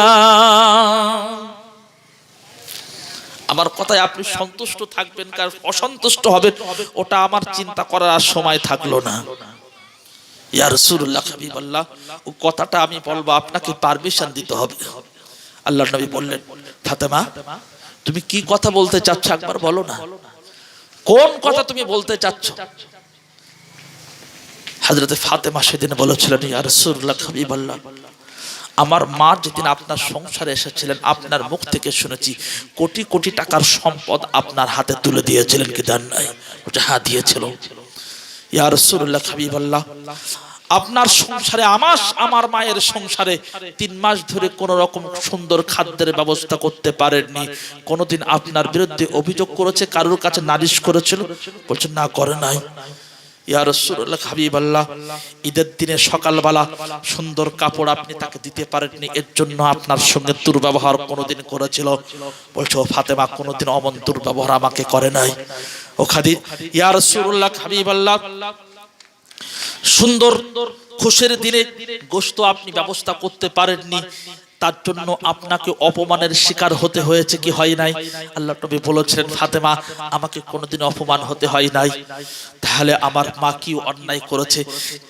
আমার কথায় আপনি সন্তুষ্ট থাকবেন, কারণ অসন্তুষ্ট হবেন ওটা আমার চিন্তা করার আর সময় থাকলো না। ইয়া রাসূলুল্লাহ, হাবিবাল্লাহ, ও কথাটা আমি বলবো, আপনাকে পারমিশন দিতে হবে। আল্লাহর নবী বললেন, ফাতেমা, তুমি কি কথা বলতে চাচ্ছ একবার বলো না, কোন কথা তুমি বলতে চাচ্ছ? হযরতে ফাতেমা সেদিন বলেছিলেন, ইয়া রাসূলুল্লাহ, হাবিবাল্লাহ, আমার মা যেদিন আপনার সংসারে এসেছিলেন আপনার মুখ থেকে শুনেছি কোটি কোটি টাকার সম্পদ আপনার হাতে তুলে দিয়েছিলেন, কি দেন নাই? হ্যাঁ, দিয়েছিল। ইয়া রাসূলুল্লাহ, হাবিবাল্লাহ, আপনার সংসারে আমার মায়ের সংসারে 3 মাস ধরে কোন রকম সুন্দর খাদ্যের ব্যবস্থা করতে পারেননি। কোনদিন আপনার বিরুদ্ধে অভিযোগ করেছে, কারোর কাছে নালিশ করেছিল? বলছেন, না, করে নাই। ইয়া রাসূলুল্লাহ, হাবিবাল্লাহ, ঈদের দিনে সকালবেলা সুন্দর কাপড় আপনি তাকে দিতে পারেননি, এর জন্য আপনার সঙ্গে দুর্ব্যবহার কোনোদিন করেছিল? বলছে, ও ফাতেমা, কোনোদিন অমন দুর্ব্যবহার আমাকে করে নাই। ও খাদি, ইয়া রাসূলুল্লাহ, হাবিবাল্লাহ, সুন্দর খুশির দিনে গোশত আপনি ব্যবস্থা করতে পারেননি, তার জন্য আপনাকে অপমানের শিকার হতে হয়েছে, কি হয় নাই? আল্লাহ নবী বলেছেন, ফাতেমা, আমাকে কোনোদিন অপমান হতে হয় নাই। তাহলে আমার মা কি অন্যায় করেছে,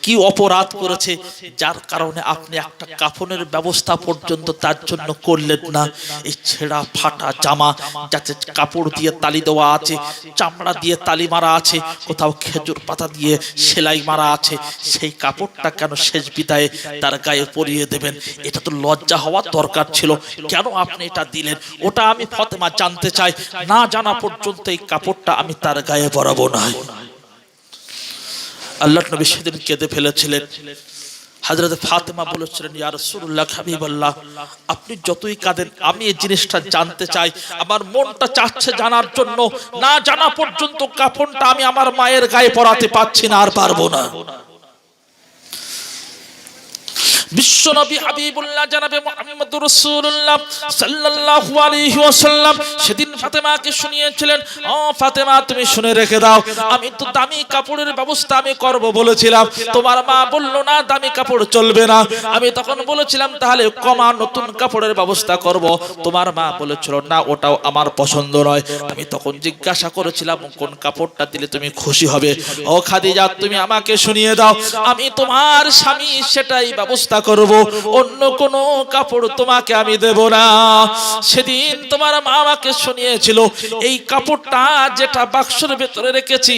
কি অপরাধ করেছে, যার কারণে আপনি একটা কাফনের ব্যবস্থা পর্যন্ত তার জন্য করলেন না? এই ছেঁড়া ফাটা জামা, যাতে কাপড় দিয়ে তালি দেওয়া আছে, চামড়া দিয়ে তালি মারা আছে, কোথাও খেজুর পাতা দিয়ে সেলাই মারা আছে, সেই কাপড়টা কেন শেষ বিদায়ে তার গায়ে পরিয়ে দেবেন? এটা তো লজ্জা হওয়া হওয়ার দরকার ছিল, কেন আপনি এটা দিলেন? ওটা আমি ফাতেমা জানতে চাই, না জানা পর্যন্ত এই কাপড়টা আমি তার গায়ে পরাবো না। আল্লাহর নবী সেদিন কেঁদে ফেলেছিলেন। হযরত ফাতেমা বলেছিলেন, ইয়া রাসূলুল্লাহ, হাবিবাল্লাহ, আপনি যতই কাঁদেন আমি এই জিনিসটা জানতে চাই, আমার মনটা চাচ্ছে জানার জন্য, না জানা পর্যন্ত কাফনটা আমি আমার মায়ের গায়ে পরাতে পারছি না, আর পারবো না। বিশ্বনবী হাবিবুল্লাহ জনাবে মুহাম্মদুর রাসূলুল্লাহ সাল্লাল্লাহু আলাইহি ওয়াসাল্লাম সেদিন ফাতেমাকে শুনিয়েছিলেন, ও ফাতেমা, তুমি শুনে রেখে দাও, আমি তো দামি কাপড়ের ব্যবস্থা আমি করব বলেছিলাম, তোমার মা বলল না দামি কাপড় চলবে না। আমি তখন বলেছিলাম তাহলে কমা নতুন কাপড়ের ব্যবস্থা করব, তোমার মা বলেছিল না ওটাও আমার পছন্দ নয়। আমি তখন জিজ্ঞাসা করেছিলাম কোন কাপড়টা দিলে তুমি খুশি হবে? ও খাদিজা, তুমি আমাকে শুনিয়ে দাও, আমি তোমার স্বামী সেটাই ব্যবস্থা করব, অন্য কোন কাপড় তোমাকে আমি দেব না। সেদিন তোমার মা আমাকে শুনিয়েছিল, এই কাপড়টা যেটা বাক্সের ভেতরে রেখেছি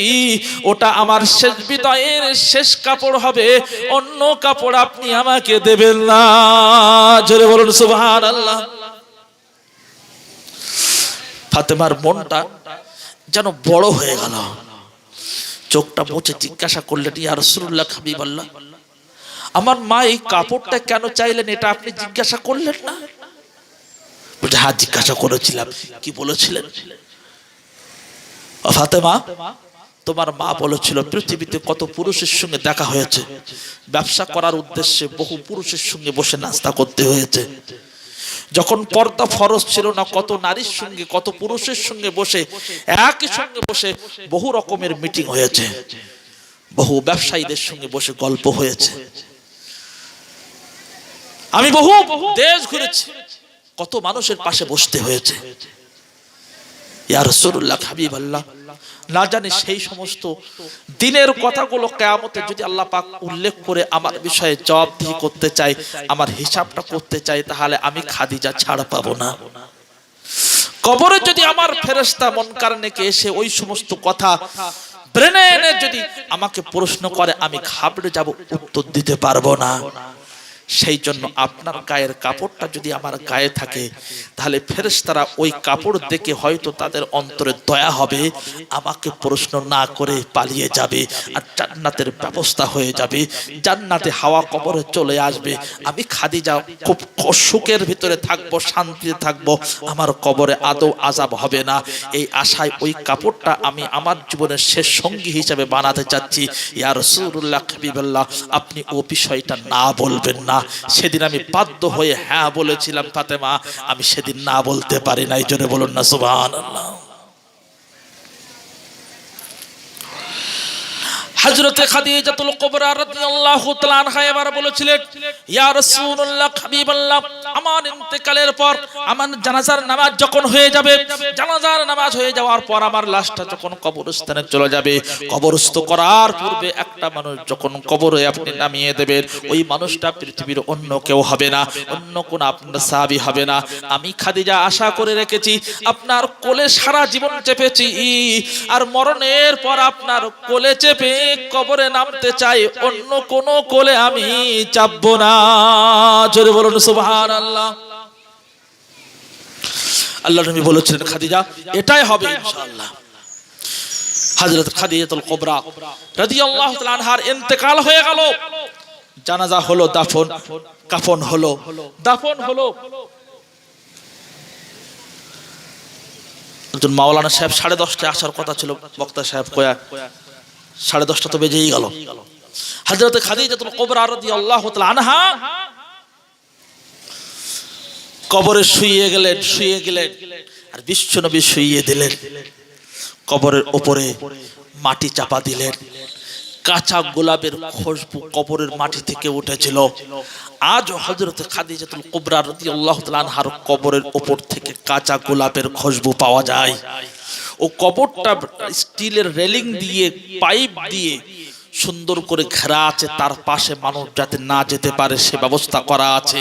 ওটা আমার শেষ বিদায়ের শেষ কাপড় হবে, অন্য কাপড় আপনি আমাকে দেবেন না। জোরে বলুন সুবহানাল্লাহ। ফাতেমার মনটা যেন বড় হয়ে গেল, চোখটা মুছে জিজ্ঞাসা করলেন, ইয়া রাসূলুল্লাহ, হাবিবাল্লাহ, আমার মা এই কাপড়টা কেন চাইলেন এটা আপনি জিজ্ঞাসা করলেন না? বলছে, হ্যাঁ জিজ্ঞাসা করেছিলাম। কি বলেছিলেন? ফাতেমা, তোমার মা বলেছিল পৃথিবীতে কত পুরুষের সঙ্গে দেখা হয়েছে, ব্যবসা করার উদ্দেশ্যে বহু পুরুষের সঙ্গে বসে নাস্তা করতে হয়েছে। যখন পর্দা ফরজ ছিল না, কত নারীর সঙ্গে কত পুরুষের সঙ্গে বসে একই সঙ্গে বসে বহু রকমের মিটিং হয়েছে, বহু ব্যবসায়ীদের সঙ্গে বসে গল্প হয়েছে। আমি বহু দেশ ঘুরেছি, কত মানুষের পাশে বসতে হয়েছে। ইয়া রাসূলুল্লাহ, হাবিবাল্লাহ, না জানি সেই সমস্ত দিনের কথাগুলো কিয়ামতে যদি আল্লাহ পাক উল্লেখ করে আমার বিষয়ে জবাবদিহি করতে চাই, আমার হিসাবটা করতে চাই, তাহলে আমি খাদিজা ছাড় পাবো না। কবরে যদি আমার ফেরেশতা মুনকার নেকে এসে ওই সমস্ত কথা ব্রেনে এনে যদি আমাকে প্রশ্ন করে, আমি ঘাবড়ে যাব, উত্তর দিতে পারবো না। সেই জন্য আপনার গায়ের কাপড়টা যদি আমার গায়ে থাকে, তাহলে ফেরেশতারা ওই কাপড় দেখে হয়তো তাদের অন্তরে দয়া হবে, আমাকে প্রশ্ন না করে পালিয়ে যাবে, আর জান্নাতের ব্যবস্থা হয়ে যাবে, জান্নাতে হাওয়া কবরে চলে আসবে। আমি খাদিজা খুব সুখের ভিতরে থাকবো, শান্তিতে থাকবো, আমার কবরে আদৌ আযাব হবে না। এই আশায় ওই কাপড়টা আমি আমার জীবনের শেষ সঙ্গী হিসেবে বানাতে চাচ্ছি। ইয়া রাসূলুল্লাহ, হাবিবাল্লাহ, আপনি ও বিষয়টা না বলবেন না। সেদিন আমি বাধ্য হয়ে হ্যাঁ বলেছিলাম ফাতেমা, আমি সেদিন না বলতে পারি নাই। জোরে বলুন না সুবহানাল্লাহ। হযরত খাদিজাতুল কুবরা রাদিয়াল্লাহু তাআলা আনহা এবার বলেছিলেন, ইয়া রাসূলুল্লাহ, হাবিবাল্লাহ, আমার ইন্তেকালের পর আমার জানাজার নামাজ যখন হয়ে যাবে, জানাজার নামাজ হয়ে যাওয়ার পর আমার লাশটা যখন কবরস্থানে চলে যাবে, কবরস্থ করার পূর্বে একটা মানুষ যখন কবরে আপনি নামিয়ে দেবেন, ওই মানুষটা পৃথিবীর অন্য কেউ হবে না, অন্য কোন আপনার সাহাবী হবে না। আমি খাদিজা আশা করে রেখেছি, আপনার কোলে সারা জীবন চেপেছি, আর মরণের পর আপনার কোলে চেপে কবরে নামতে চাই, অন্য কোন কোলে আমি চাপবো না। জোরে বলুন সুবহানাল্লাহ। আল্লাহর নবী বলেছিলেন, খাদিজা এটাই হবে ইনশাআল্লাহ। হযরত খাদিজাতুল কুবরা রাদিয়াল্লাহু তাআলা আনহার ইন্তেকাল হয়ে গেল, জানাজা হলো, দাফন কাফন হলো, দাফন হলো। একজন মাওলানা সাহেব 10:30টায় আসার কথা ছিল, বক্তা সাহেব কয়া 10:30 তো বেজেই গেল। হযরত খাদিজাতুল কুবরা রাদিয়াল্লাহু তাআলা আনহা কবরে শুয়ে গেলেন, আর বিশ্বনবী শুইয়ে দিলেন। কবরের উপরে মাটি চাপা দিলেন, কাঁচা গোলাপের খুশবু কবরের মাটি থেকে উঠেছিল। আজ হযরত খাদিজাতুল কুবরা রাদিয়াল্লাহু তাআলা আনহার কবরের উপর থেকে কাঁচা গোলাপের খুশবু পাওয়া যায়। ও কবরটা স্টিলের রেলিং দিয়ে, পাইপ দিয়ে সুন্দর করে ঘেরা আছে, তার পাশে মানুষ যাতে না যেতে পারে সে ব্যবস্থা করা আছে।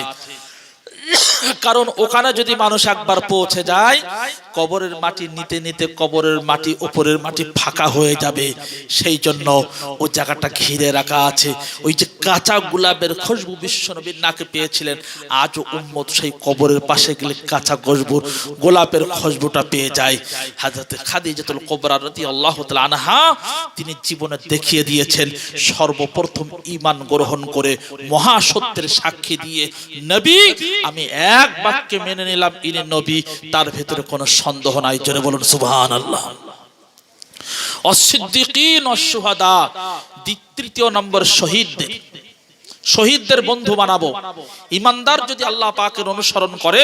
কারণ ওখানে যদি মানুষ একবার পৌঁছে যায়, কবরের মাটি নিতে নিতে কবরের মাটি উপরের মাটি ফাঁকা হয়ে যাবে, সেই জন্য ওই জায়গাটা ঘিরে রাখা আছে। ওই যে কাঁচা গোলাপের খুশবু বিশ্বনবীর নাকে পেয়েছিলেন, আজও উম্মত সেই কবরের পাশে গেলে কাঁচা গোলাপের খুশবুটা পেয়ে যায়। হযরত খাদিজাতুল কুবরা রাদিয়াল্লাহু তাআলা আনহা তিনি জীবনে দেখিয়ে দিয়েছেন, সর্বপ্রথম ঈমান গ্রহণ করে মহাসত্যের সাক্ষী দিয়ে, নবী আমি এক বাক্যে মেনে নিলাম ইনি নবী, তার ভেতরে কোনো সন্দেহ নাই। জোরে বলুন সুবহানাল্লাহ। অসিদ্দিকিন অশুহাদা, তৃতীয় নম্বর শহীদদের বন্ধু বানাবো। ইমানদার যদি আল্লাহ পাকের অনুসরণ করে,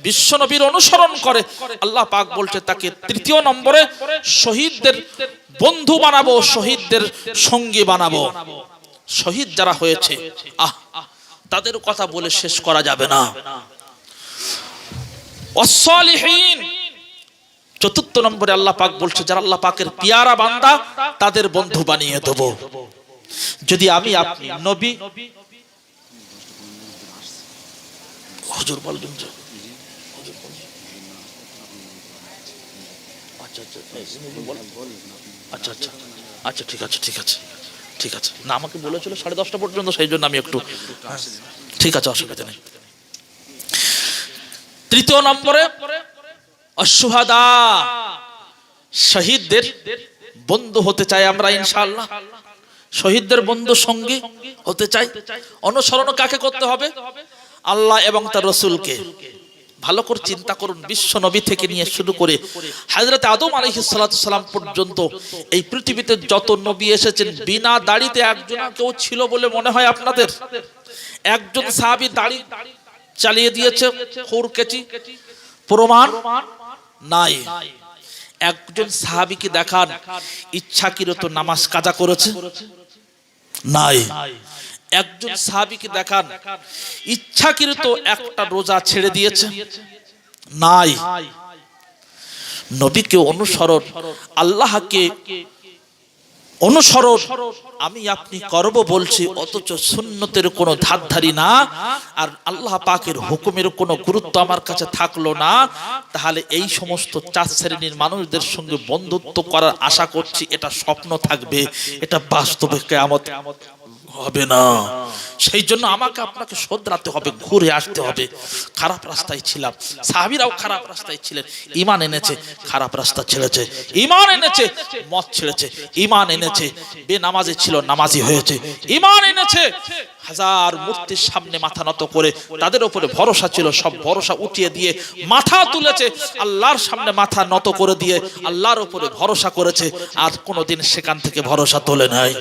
বিশ্ব নবীর অনুসরণ করে, আল্লাহ পাক বলছে তাকে তৃতীয় নম্বরে শহীদদের বন্ধু বানাবো, শহীদদের সঙ্গী বানাবো। শহীদ যারা হয়েছে তাদের কথা বলে শেষ করা যাবে না। অসলিহীন, চতুর্থ নম্বরে আল্লাহ পাক বলছে যারা আল্লাহ পাকের পিয়ারা বান্দা তাদের বন্ধু বানিয়ে দেব। যদি আমি আপনি নবী হুজুর বলবেন যে আচ্ছা ঠিক আছে না, আমাকে বলেছিল 10:30 পর্যন্ত, সেই জন্য আমি একটু ঠিক আছে, অসুবিধা নেই। তৃতীয় নম্বরে অশুহাদা, শহীদদের বন্ধু হতে চাই আমরা ইনশাআল্লাহ। শহীদদের বন্ধু সঙ্গী হতে চাই। অনুসরণ কাকে করতে হবে? আল্লাহ এবং তার রাসূলকে। ভালো করে চিন্তা করুন, বিশ্ব নবী থেকে নিয়ে শুরু করে হযরত আদম আলাইহিস সালাতু সালাম পর্যন্ত এই পৃথিবীতে যত নবী এসেছেন, বিনা দাড়িতে একজন কেউ ছিল বলে মনে হয় আপনাদের? একজন সাহাবী দাড়ি চালিয়ে দিয়েছে, খুরকেচি প্রমাণ নাই। একজন সাহাবীকে দেখান ইচ্ছাকৃত নামাজ কাজা করেছে? নাই। একজন সাহাবীকে দেখান ইচ্ছাকৃত একটা রোজা ছেড়ে দিয়েছে? নাই। নবীকে অনুসরণ, আল্লাহকে অনুসরণ আমি আপনি করব বলছি, অথচ সুন্নতের কোনো ধারধারি না, আর আল্লাহ পাকের হুকুমের কোনো গুরুত্ব আমার কাছে থাকলো না, তাহলে এই সমস্ত 4 শ্রেণীর মানুষদের সঙ্গে বন্ধুত্ব করার আশা করছি এটা স্বপ্ন থাকবে, এটা বাস্তবে কিয়ামত হবে না। সেই জন্য আমাকে আপনাকে শোধরাতে হবে, ঘুরে আসতে হবে। খারাপ রাস্তায় ছিলাম, সাহাবীরাও খারাপ রাস্তায় ছিলেন, ঈমান এনেছে, খারাপ রাস্তা ছেড়েছে, ঈমান এনেছে, মদ ছেড়েছে, ঈমান এনেছে, বেনামাজি ছিল নামাজি হয়েছে, ঈমান এনেছে, হাজার মূর্তির সামনে মাথা নত করে তাদের উপরে ভরসা ছিল, সব ভরসা উঠিয়ে দিয়ে মাথা তুলেছে, আল্লাহর সামনে মাথা নত করে দিয়ে আল্লাহর উপরে ভরসা করেছে, আর কোনোদিন সেখান থেকে ভরসা তোলে নাই।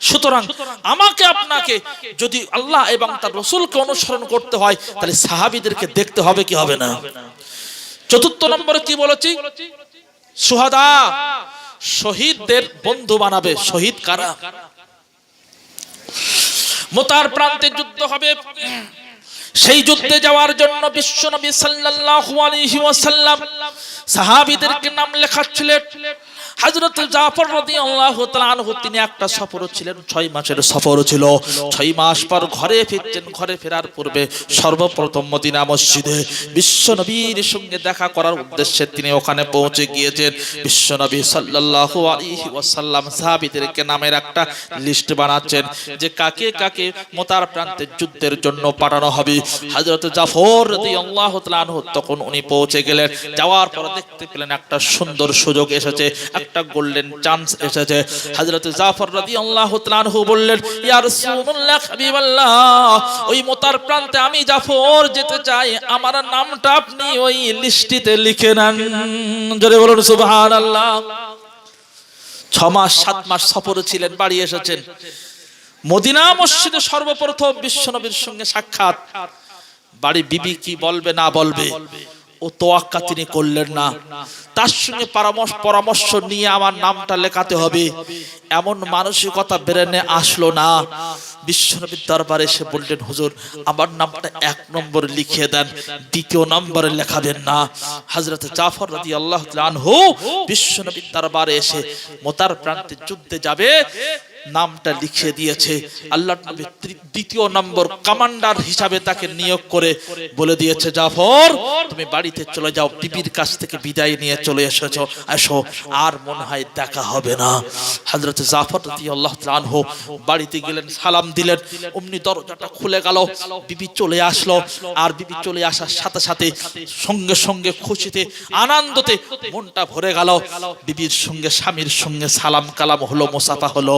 সুতরাং আমাকে আপনাকে যদি আল্লাহ এবং তার রাসূলকে অনুসরণ করতে হয়, তাহলে সাহাবীদেরকে দেখতে হবে কি হবে না? চতুর্থ নম্বরে কি বলেছি? শুহাদা, শহীদদের বন্ধু বানাবে। শহীদ কারা? মুতার প্রান্তে যুদ্ধ হবে, সেই যুদ্ধে যাওয়ার জন্য বিশ্বনবী সাল্লাল্লাহু আলাইহি ওয়াসাল্লাম সাহাবীদেরকে নাম লেখাচ্ছিলেন। হযরত জাফর রাদিয়াল্লাহু তাআলা আনহু তিনি একটা সফর ছিলেন, 6 মাসের সফর ছিল। 6 মাস পর ঘরে ফিরছেন। ঘরে ফেরার পূর্বে সর্বপ্রথম মদিনা মসজিদে বিশ্বনবীর সঙ্গে দেখা করার উদ্দেশ্যে তিনি ওখানে পৌঁছে গিয়েছেন। বিশ্বনবী সাল্লাল্লাহু আলাইহি ওয়াসাল্লাম সাহাবীদেরকে নামের একটা লিস্ট বানাচ্ছেন যে কাকে কাকে মুতার প্রান্তে যুদ্ধের জন্য পাঠানো হবে। হযরত জাফর রাদিয়াল্লাহু তাআলা আনহু তখন উনি পৌঁছে গেলেন। যাওয়ার পর দেখতে পেলেন একটা সুন্দর সুযোগ এসেছে, একটা গোল্ডেন চান্স এসেছে। হযরত জাফর রাদিয়াল্লাহু তাআলা আনহু বললেন, ইয়া রাসূলুল্লাহ, হাবিবাল্লাহ, ওই মুতার প্রান্তে আমি জাফর যেতে চাই, আমার নামটা আপনি ওই লিস্টিতে লিখে নেন। জোরে বলুন সুবহানাল্লাহ। 6 মাস 7 মাস সফরে ছিলেন, বাড়ি এসেছেন। মদিনা মসজিদে সর্বপ্রথম বিশ্বনবীর সঙ্গে সাক্ষাৎ। বাড়ি বিবি কি বলবে না বলবে ও তোয়াক্কা তিনি করলেন না। তার সঙ্গে পরামর্শ নিয়ে আমার নামটা লেখাতে হবে, এমন মানসিকতা ব্রেনে আসলো না। বিশ্বনবীর দরবারে এসে বললেন, হুজুর আমার নামটা 1 নম্বরে লিখিয়ে দেন, 2য় নম্বরে লেখাবেন না। হযরত জাফর রাদিয়াল্লাহু তাআলা আনহু বিশ্বনবীর দরবারে এসে মুতার প্রান্তে যুদ্ধে যাবে, নামটা লিখে দিয়েছে। আল্লাহর নবী দ্বিতীয় নম্বর কমান্ডার হিসাবে তাকে নিয়োগ করে বলে দিয়েছে, জাফর তুমি বাড়িতে চলে যাও, বিবির কাছ থেকে বিদায় নিয়ে চলে এসেছো, আসো, আর মনে হয় দেখা হবে না। হযরত জাফর রাদিয়াল্লাহু তাআলা আনহু বাড়িতে গেলেন, সালাম দিলেন, অমনি দরজাটা খুলে গেল, বিবি চলে আসলো। আর বিবি চলে আসার সাথে সাথে সঙ্গে সঙ্গে খুশিতে আনন্দতে মনটা ভরে গেল। বিবির সঙ্গে স্বামীর সঙ্গে সালাম কালাম হলো, মুসাফা হলো।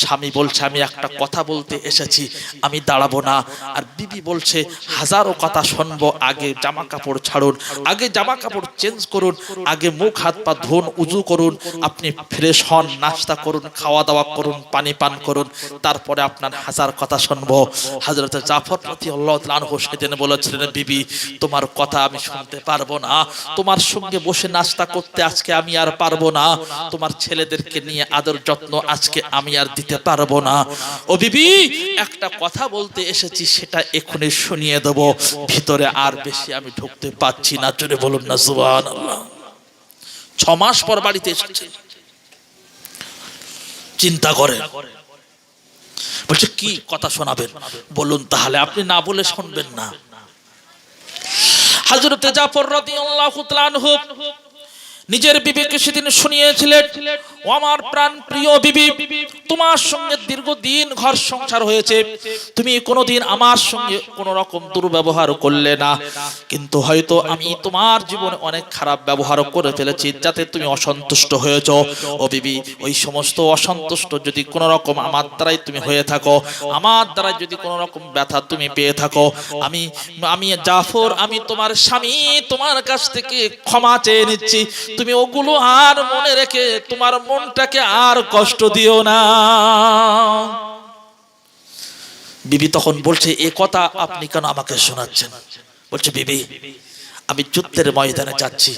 স্বামী বলছে আমি একটা কথা বলতে এসেছি, আমি দাঁড়াবো না। আর বিবি বলছে হাজারো কথা শুনবো, আগে জামা কাপড় ছাড়ুন, আগে জামা কাপড় চেঞ্জ করুন, আগে মুখ হাত পা ধুন, উজু করুন, আপনি ফ্রেশ হন, নাস্তা করুন, খাওয়া দাওয়া করুন, পানি পান করুন, তারপরে আপনার হাজার কথা শুনবো। হযরত জাফর রাদিয়াল্লাহু তাআলা আনহু সেদিন বলেছিলেন, বিবি তোমার কথা আমি শুনতে পারবো না, তোমার সঙ্গে বসে নাস্তা করতে আজকে আমি আর পারবো না, তোমার ছেলেদেরকে নিয়ে আদর যত্ন আজকে আমি আর দিতে পারবো না। ও বিবি একটা কথা বলতে এসেছি, সেটা এখনই শুনিয়ে দেব, ভিতরে আর বেশি আমি ঢুকতে পাচ্ছি না। জোরে বলুন না সুবহানাল্লাহ। 6 মাস পর বাড়িতে এসেছে, চিন্তা করে বলছে কি কথা শোনাবেন বলুন, তাহলে আপনি না বলে শুনবেন না। হযরত জাফর রাদিয়াল্লাহু তাআলা আনহু নিজের বিবিকে সেদিন শুনিয়েছিলেন, ও আমার প্রাণ প্রিয় বিবি, তোমার সঙ্গে দীর্ঘদিন ঘর সংসার হয়েছে, তুমি কোনোদিন আমার সঙ্গে কোনো রকম দুর্ব্যবহার করলে না, কিন্তু হয়তো আমি তোমার জীবনে অনেক খারাপ ব্যবহার করে ফেলেছি, যাতে তুমি অসন্তুষ্ট হয়েছ। ও বিবি, ওই সমস্ত অসন্তুষ্ট যদি কোনো রকম আমার দ্বারাই তুমি হয়ে থাকো, আমার দ্বারা যদি কোনো রকম ব্যথা তুমি পেয়ে থাকো, আমি জাফর, আমি তোমার স্বামী তোমার কাছ থেকে ক্ষমা চেয়ে নিচ্ছি, তুমি ওগুলো আর মনে রেখে তোমার মনটাকে আর কষ্ট দিও না। বিবি তখন বলছে, এ কথা আপনি কেন আমাকে শোনাচ্ছেন? বলছে, বিবি আমি যুদ্ধের ময়দানে যাচ্ছি,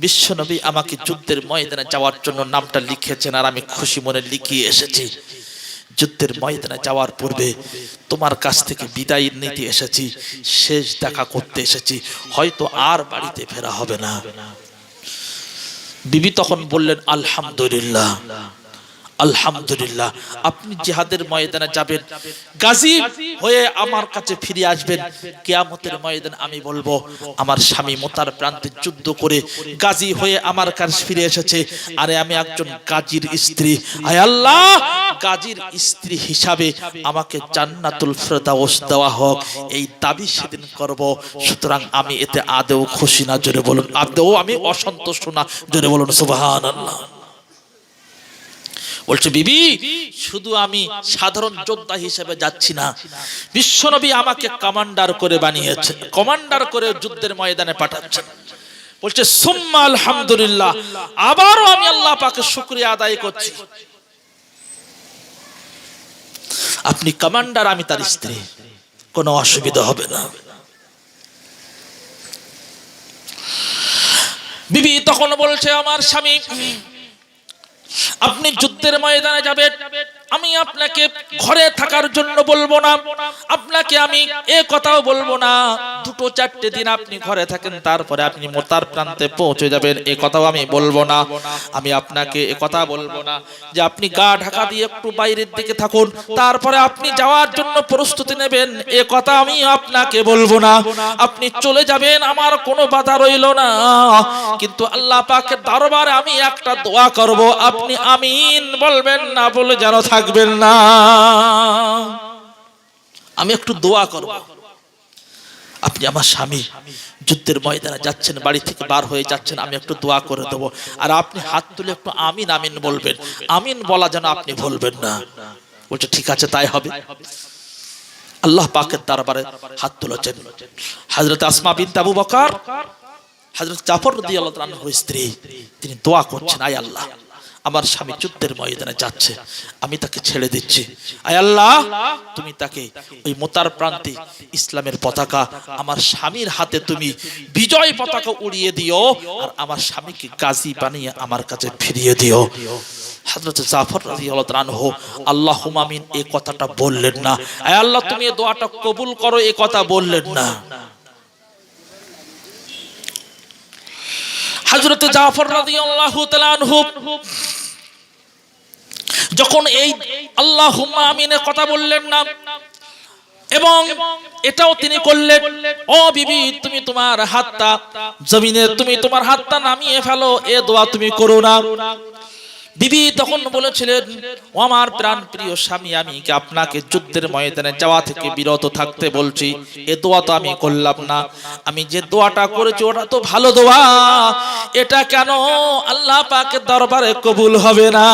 বিশ্বনবী আমাকে যুদ্ধের ময়দানে যাওয়ার জন্য নামটা লিখেছেন, আর আমি খুশি মনে লিখিয়ে এসেছি। যুদ্ধের ময়দানে যাওয়ার পূর্বে তোমার কাছ থেকে বিদায় নিতে এসেছি, শেষ দেখা করতে এসেছি, হয়তো আর বাড়িতে ফেরা হবে না। বিবি তখন বললেন, আলহামদুলিল্লাহ, আলহামদুলিল্লাহ, আপনি জিহাদের ময়দানে যাবেন, গাজী হয়ে আমার কাছে ফিরে আসবেন, কিয়ামতের ময়দানে আমি বলবো আমার স্বামী মোতার প্রান্তে যুদ্ধ করে গাজী হয়ে আমার কাছে ফিরে এসেছে, আরে আমি একজন গাজীর স্ত্রী, আয় আল্লাহ গাজীর স্ত্রী হিসাবে আমাকে জান্নাতুল ফেরদাউস দেওয়া হোক, এই দাবি সেদিন করব। সুতরাং আমি এতে আদৌ খুশি না, জোরে বলুন, আদৌ আমি অসন্তুষ্ট না, জোরে বলুন সুবহানাল্লাহ। বলছে, বিবি শুধু আমি সাধারণ যোদ্ধা হিসেবে যাচ্ছি না, বিশ্বনবী আমাকে কমান্ডার করে বানিয়েছেন, কমান্ডার করে যুদ্ধের ময়দানে পাঠাচ্ছেন। বলছে, সুম্মা আলহামদুলিল্লাহ, আবারও আমি আল্লাহ পাকের শুকরিয়া আদায় করছি, আপনি কমান্ডার, আমি তার স্ত্রী, কোনো অসুবিধা হবে না। বিবি তখন বলছে, আমার স্বামী আপনি যুদ্ধের ময়দানে যাবেন, আমি আপনাকে ঘরে থাকার জন্য বলবো না, আপনাকে আমি এ কথাও বলবো না 2-4 দিন আপনি ঘরে থাকেন, তারপরে আপনি মোতার প্রান্তে পৌঁছে যাবেন, এ কথাও আমি বলবো না। আমি আপনাকে এ কথা বলবো না যে আপনি গা ঢাকা দিয়ে একটু বাইরের দিকে থাকুন, তারপরে আপনি যাওয়ার জন্য প্রস্তুতি নেবেন, এ কথা আমি আপনাকে বলবো না। আপনি চলে যাবেন, আমার কোনো বাধা রইল না, কিন্তু আল্লাহ পাকের দরবারে আমি একটা দোয়া করব, আপনি আমিন বলবেন না বলে যেন থাকবেন না। আমি একটু দোয়া করব, আপনি আমার স্বামী যুদ্ধের ময়দানে যাচ্ছেন, বাড়ি থেকে বার হয়ে যাচ্ছেন, আমি একটু দোয়া করে দেবো, আর আপনি হাত তুলে একটু আমিন আমিন বলবেন, আমিন বলা যেন আপনি ভুলবেন না। বলছে, ঠিক আছে তাই হবে। আল্লাহ পাকের দরবারে হাত তুলেছেন হযরত আসমা বিনতে আবু বকর, হযরত জাফর রাদিয়াল্লাহু তাআলা আনহুর স্ত্রী, তিনি দোয়া করছেন, আয় আল্লাহ আমার স্বামী যুদ্ধের ময়দানে যাচ্ছে, আমি তাকে ছেড়ে দিচ্ছি, আয় আল্লাহ তুমি তাকে ওই মোতার প্রান্তে ইসলামের পতাকা আমার স্বামীর হাতে তুমি বিজয় পতাকা উড়িয়ে দিও, আর আমার স্বামীকে গাজী বানিয়ে আমার কাছে ফিরিয়ে দিও। হযরত জাফর রাদিয়াল্লাহু তাআলা আনহু আল্লাহুম্মা আমিন এই কথাটা বললেন না, আয় আল্লাহ তুমি এই দোয়াটা কবুল করো, এই কথা বললেন না। হযরত জাফর রাদিয়াল্লাহু তাআলা আনহু যখন এই আল্লাহুম্মা আমিনের কথা বললেন না এবং এটাও তিনি করলেন, ও বিবি তুমি তোমার হাতটা জমিনে তুমি তোমার হাতটা নামিয়ে ফেলো, এ দোয়া তুমি করো না। বিবি তখন বলেছিলেন, ও আমার প্রাণ প্রিয় স্বামী, আমি কি আপনাকে যুদ্ধের ময়দানে যাওয়া থেকে বিরত থাকতে বলছি? এ দোয়া তো আমি করলাম না, আমি যে দোয়াটা করেছি ওটা তো ভালো দোয়া, এটা কেন আল্লাহ পাকের দরবারে কবুল হবে না?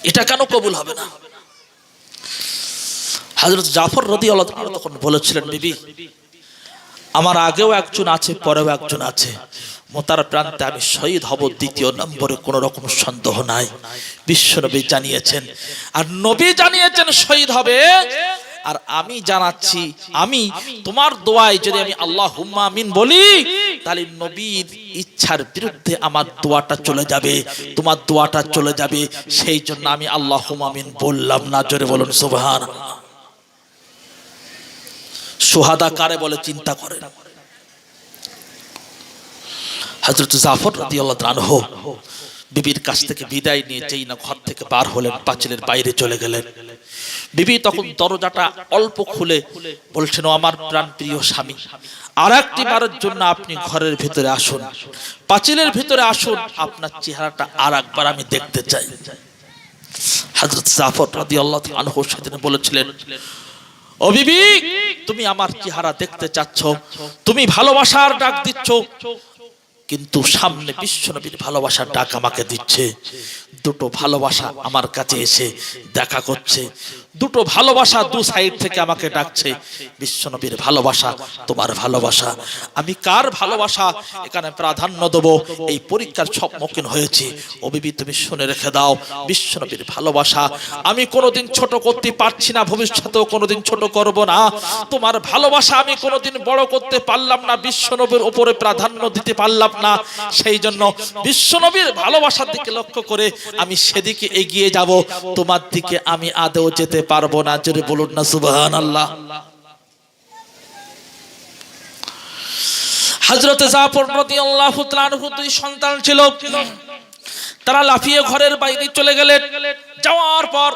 এটা কেন কবুল হবে না? হযরত জাফর রাদিয়াল্লাহু আনহু তখন বলেছিলেন, বিবি আমার আগেও একজন আছে, পরেও একজন আছে, মোতার প্রান্তে আমি শহীদ হব, দ্বিতীয় নম্বরে কোনো রকম সন্দেহ নাই। বিশ্বনবী জানিয়েছেন, আর নবী জানিয়েছেন শহীদ হবে। আর আমি জানাচ্ছি, আমি তোমার দোয়ায় যদি আমি আল্লাহুম্মা আমিন বলি, তাহলে নবীর ইচ্ছার বিরুদ্ধে আমার দোয়াটা চলে যাবে, তোমার দোয়াটা চলে যাবে। সেই জন্য আমি আল্লাহুম্মা আমিন বললাম না। জোরে বলুন সুবহানাল্লাহ। সুহাদা কারে বলে চিন্তা করেন। হযরত জাফর রাদিয়াল্লাহু আনহু বিবির কাছ থেকে বিদায় নিয়ে যেই না ঘর থেকে বার হলেন, পাঁচিলের বাইরে চলে গেলেন। বিবি তখন দরজাটা অল্প খুলে বলছেন, ও আমার প্রাণ প্রিয় স্বামী, আর একটি বারের জন্য আপনি ঘরের ভিতরে আসুন, পাঁচিলের ভিতরে আসুন, আপনার চেহারাটা আর একবার আমি দেখতে চাই। হযরত জাফর রাদিয়াল্লাহু আনহু সেদিন বলেছিলেন, ও বিবি তুমি আমার চেহারা দেখতে চাচ্ছ, তুমি ভালোবাসার ডাক দিচ্ছ, কিন্তু সামনে বিশ্বনবীর ভালোবাসার ডাক আমাকে দিচ্ছে। দুটো ভালোবাসা আমার কাছে এসে দেখা করছে, দুটো ভালোবাসা দু সাইড থেকে আমাকে ডাকছে। বিশ্বনবীর ভালোবাসা, তোমার ভালোবাসা, আমি কার ভালোবাসা এখানে প্রাধান্য দেব, এই পরীক্ষার সম্মুখীন হয়েছি। ও বিবি তুমি শুনে রেখে দাও, বিশ্বনবীর ভালোবাসা আমি কোনোদিন ছোট করতে পারছি না, ভবিষ্যতেও কোনোদিন ছোট করব না। তোমার ভালোবাসা আমি কোনোদিন বড় করতে পারলাম না, বিশ্বনবীর উপরে প্রাধান্য দিতে পারলাম না। সেই জন্য বিশ্বনবীর ভালোবাসার দিকে লক্ষ্য করে আমি সেদিকে এগিয়ে যাব, তোমার দিকে আমি আদৌ যেতে পারবো না। জোরে বলুন না সুবহানাল্লাহ। হযরত জাফর রাদিয়াল্লাহু তাআলা আনহু দুই সন্তান ছিল, তারা লাফিয়ে ঘরের বাইরে চলে গেলেন। যাওয়ার পর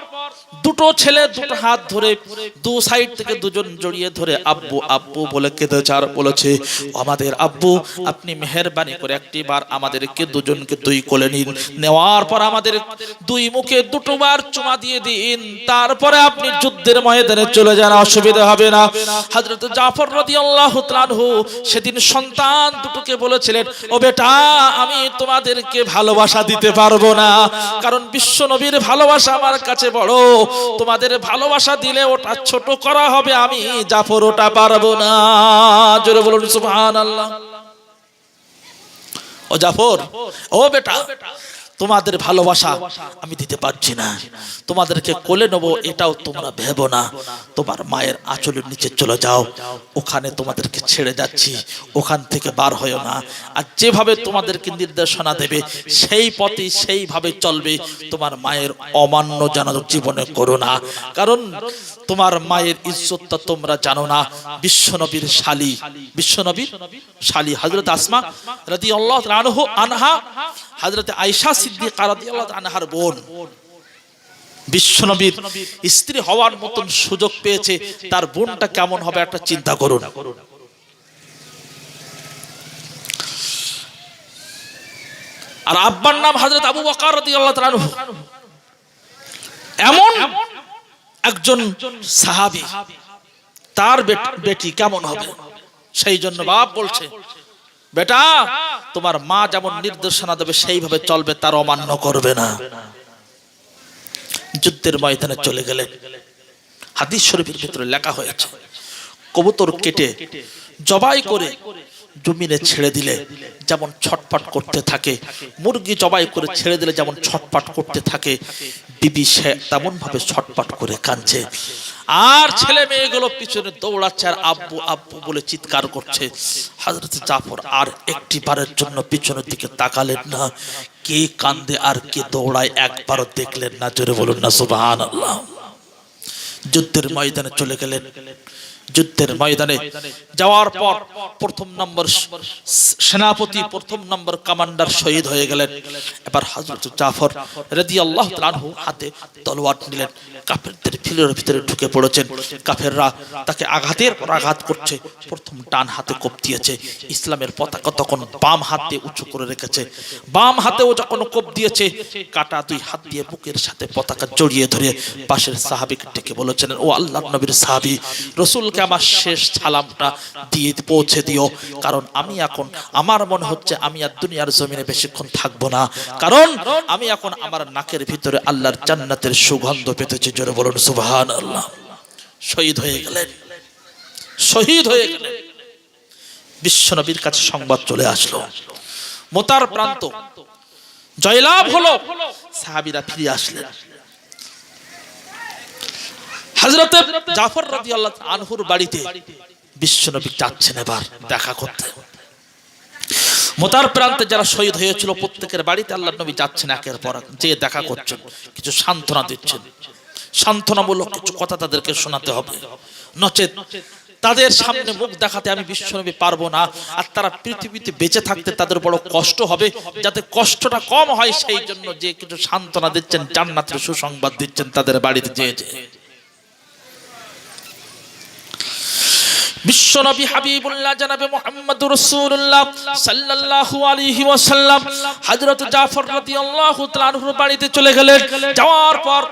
দুটো ছেলে দুটো হাত ধরে দু সাইড থেকে দুজন জড়িয়ে ধরে আব্বু আব্বু বলে কেঁদে চার বলেছে, আমাদের আব্বু আপনি মেহেরবানি করে একটিবার আমাদেরকে দুজনকে দুই কোলে নিন, নেওয়ার পর আমাদের দুই মুখে দুটোবার চুমা দিয়ে দিন, তারপরে আপনি যুদ্ধের ময়দানে চলে যান, অসুবিধা হবে না। হযরত জাফর রাদিয়াল্লাহু তাআলা আনহু সেদিন সন্তান দুটোকে বলেছিলেন, ও বেটা আমি তোমাদেরকে ভালোবাসা দিতে পারবো না, কারণ বিশ্ব নবীর ভালোবাসা আমার কাছে বড়, তোমাদের ভালোবাসা দিলে ওটা ছোট করা হবে, আমি জাফর ওটা পারবো না। জোরে বলুন সুবহানাল্লাহ। ও জাফর, ও বেটা তোমাদের ভালোবাসা আমি দিতে পারছি না, তোমাদেরকে কোলে নেবো এটাও তোমরা ভেবো না, তোমার মায়ের আঁচলের নিচে চলে যাও, ওখানে তোমাদেরকে ছেড়ে যাচ্ছি, ওখান থেকে বার হয়ো না, আর যেভাবে তোমাদেরকে নির্দেশনা দেবে সেই পথে সেইভাবে চলবে, তোমার মায়ের অমান্য যেন জীবনে করো না, কারণ তোমার মায়ের ইজ্জতটা তোমরা জানো না। বিশ্বনবীর শালী, বিশ্বনবীর শালী হযরত আসমা রাদিয়াল্লাহু আনহা, হযরত আয়েশা সিদ্দিকা রাদিয়াল্লাহু আনহার বোন, বিশ্বনবীর স্ত্রী হওয়ার মতন সুযোগ পেয়েছে, তার বোনটা কেমন হবে একটা চিন্তা করুন। আর আব্বার নাম হযরত আবু বকর রাদিয়াল্লাহু আনহু, এমন একজন সাহাবী, তার বেটি কেমন হবে? সেই জন্য বাপ বলছে, বেটা তোমার মা যেমন নির্দেশনা দেবে সেইভাবে চলবে, তার অমান্য করবে না। যুদ্ধের ময়দানে চলে গেলেন। হাদিস শরীফের ভিতরে লেখা হয়েছে, কবুতর কেটে জবাই করে জমিনে ছেড়ে দিলে যেমন ছটফট করতে থাকে, মুরগি জবাই করে ছেড়ে দিলে যেমন ছটফট করতে থাকে, বিবি সে তেমন ভাবে ছটফট করে কাঁদছে, আর ছেলে মেয়েগুলো পিছনে দৌড়াচ্ছে আর আব্বু আব্বু বলে চিৎকার করছে। হযরত জাফর আর একটি বারের জন্য পিছনের দিকে তাকালেন না, কে কান্দে আর কে দৌড়ায় একবারও দেখলেন না। জোরে বলুন না সুবহানাল্লাহ। যুদ্ধের ময়দানে চলে গেলেন। যুদ্ধের ময়দানে যাওয়ার পর প্রথম নম্বর সেনাপতি, প্রথম নম্বর কমান্ডার শহীদ হয়ে গেলেন। এবার হযরত জাফর রাদিয়াল্লাহু তাআলা আনহু হাতে তলোয়ার নিলেন, কাফেরদের ফিলের ভিতরে ঢুকে পড়েছেন। কাফেররা তাকে আঘাতের পর আঘাত করছে। প্রথম ডান হাতে কোপ দিয়েছে, ইসলামের পতাকা তখন বাম হাতে উঁচু করে রেখেছে। বাম হাতেও যখন কোপ দিয়েছে, কাটা দুই হাত দিয়ে বুকের সাথে পতাকা জড়িয়ে ধরে পাশের সাহাবীকে ডেকে বলেছেন, ও আল্লাহর নবীর সাহাবী, রাসূলকে আমার শেষ সালামটা দিয়ে পৌঁছে দিও, কারণ আমি এখন, আমার মনে হচ্ছে আমি আর দুনিয়ার জমিনে বেশিক্ষণ থাকবো না, কারণ আমি এখন আমার নাকের ভিতরে আল্লাহর জান্নাতের সুগন্ধ পেতেছি। জোরে বলুন সুবহানাল্লাহ। শহীদ হয়ে গেলেন, শহীদ হয়ে গেলেন। বিশ্বনবীর কাছে সংবাদ চলে আসলো, মোতার প্রান্ত জয়লাভ হলো। সাহাবীরা ফিরে আসলেন। হযরত জাফর রাদিয়াল্লাহু আনহুর বাড়িতে বিশ্বনবী যাচ্ছেন এবার দেখা করতে। মোতার প্রান্তে যারা শহীদ হয়েছিল প্রত্যেকের বাড়িতে আল্লাহর নবী যাচ্ছেন, একের পর এক যে দেখা করছেন, কিছু সান্ত্বনা দিচ্ছেন, সান্ত্বনামূলক কিছু কথা তাদেরকে শোনাতে হবে, নচেত তাদের সামনে মুখ দেখাতে আমি বিশ্বনবী পারবো না, আর তারা পৃথিবীতে বেঁচে থাকতে তাদের বড় কষ্ট হবে। যাতে কষ্টটা কম হয় সেই জন্য যে কিছু সান্ত্বনা দিচ্ছেন, জান্নাতের সুসংবাদ দিচ্ছেন তাদের বাড়িতে যেয়ে। বিশ্বনবী হাবিবুল্লাহ জনাবে মুহাম্মদুর রাসূলুল্লাহ সাল্লাল্লাহু আলাইহি ওয়াসাল্লাম হযরত জাফর রাদিয়াল্লাহু তাআলা আনহুর বাড়িতে চলে গেলেন। যাওয়ার পর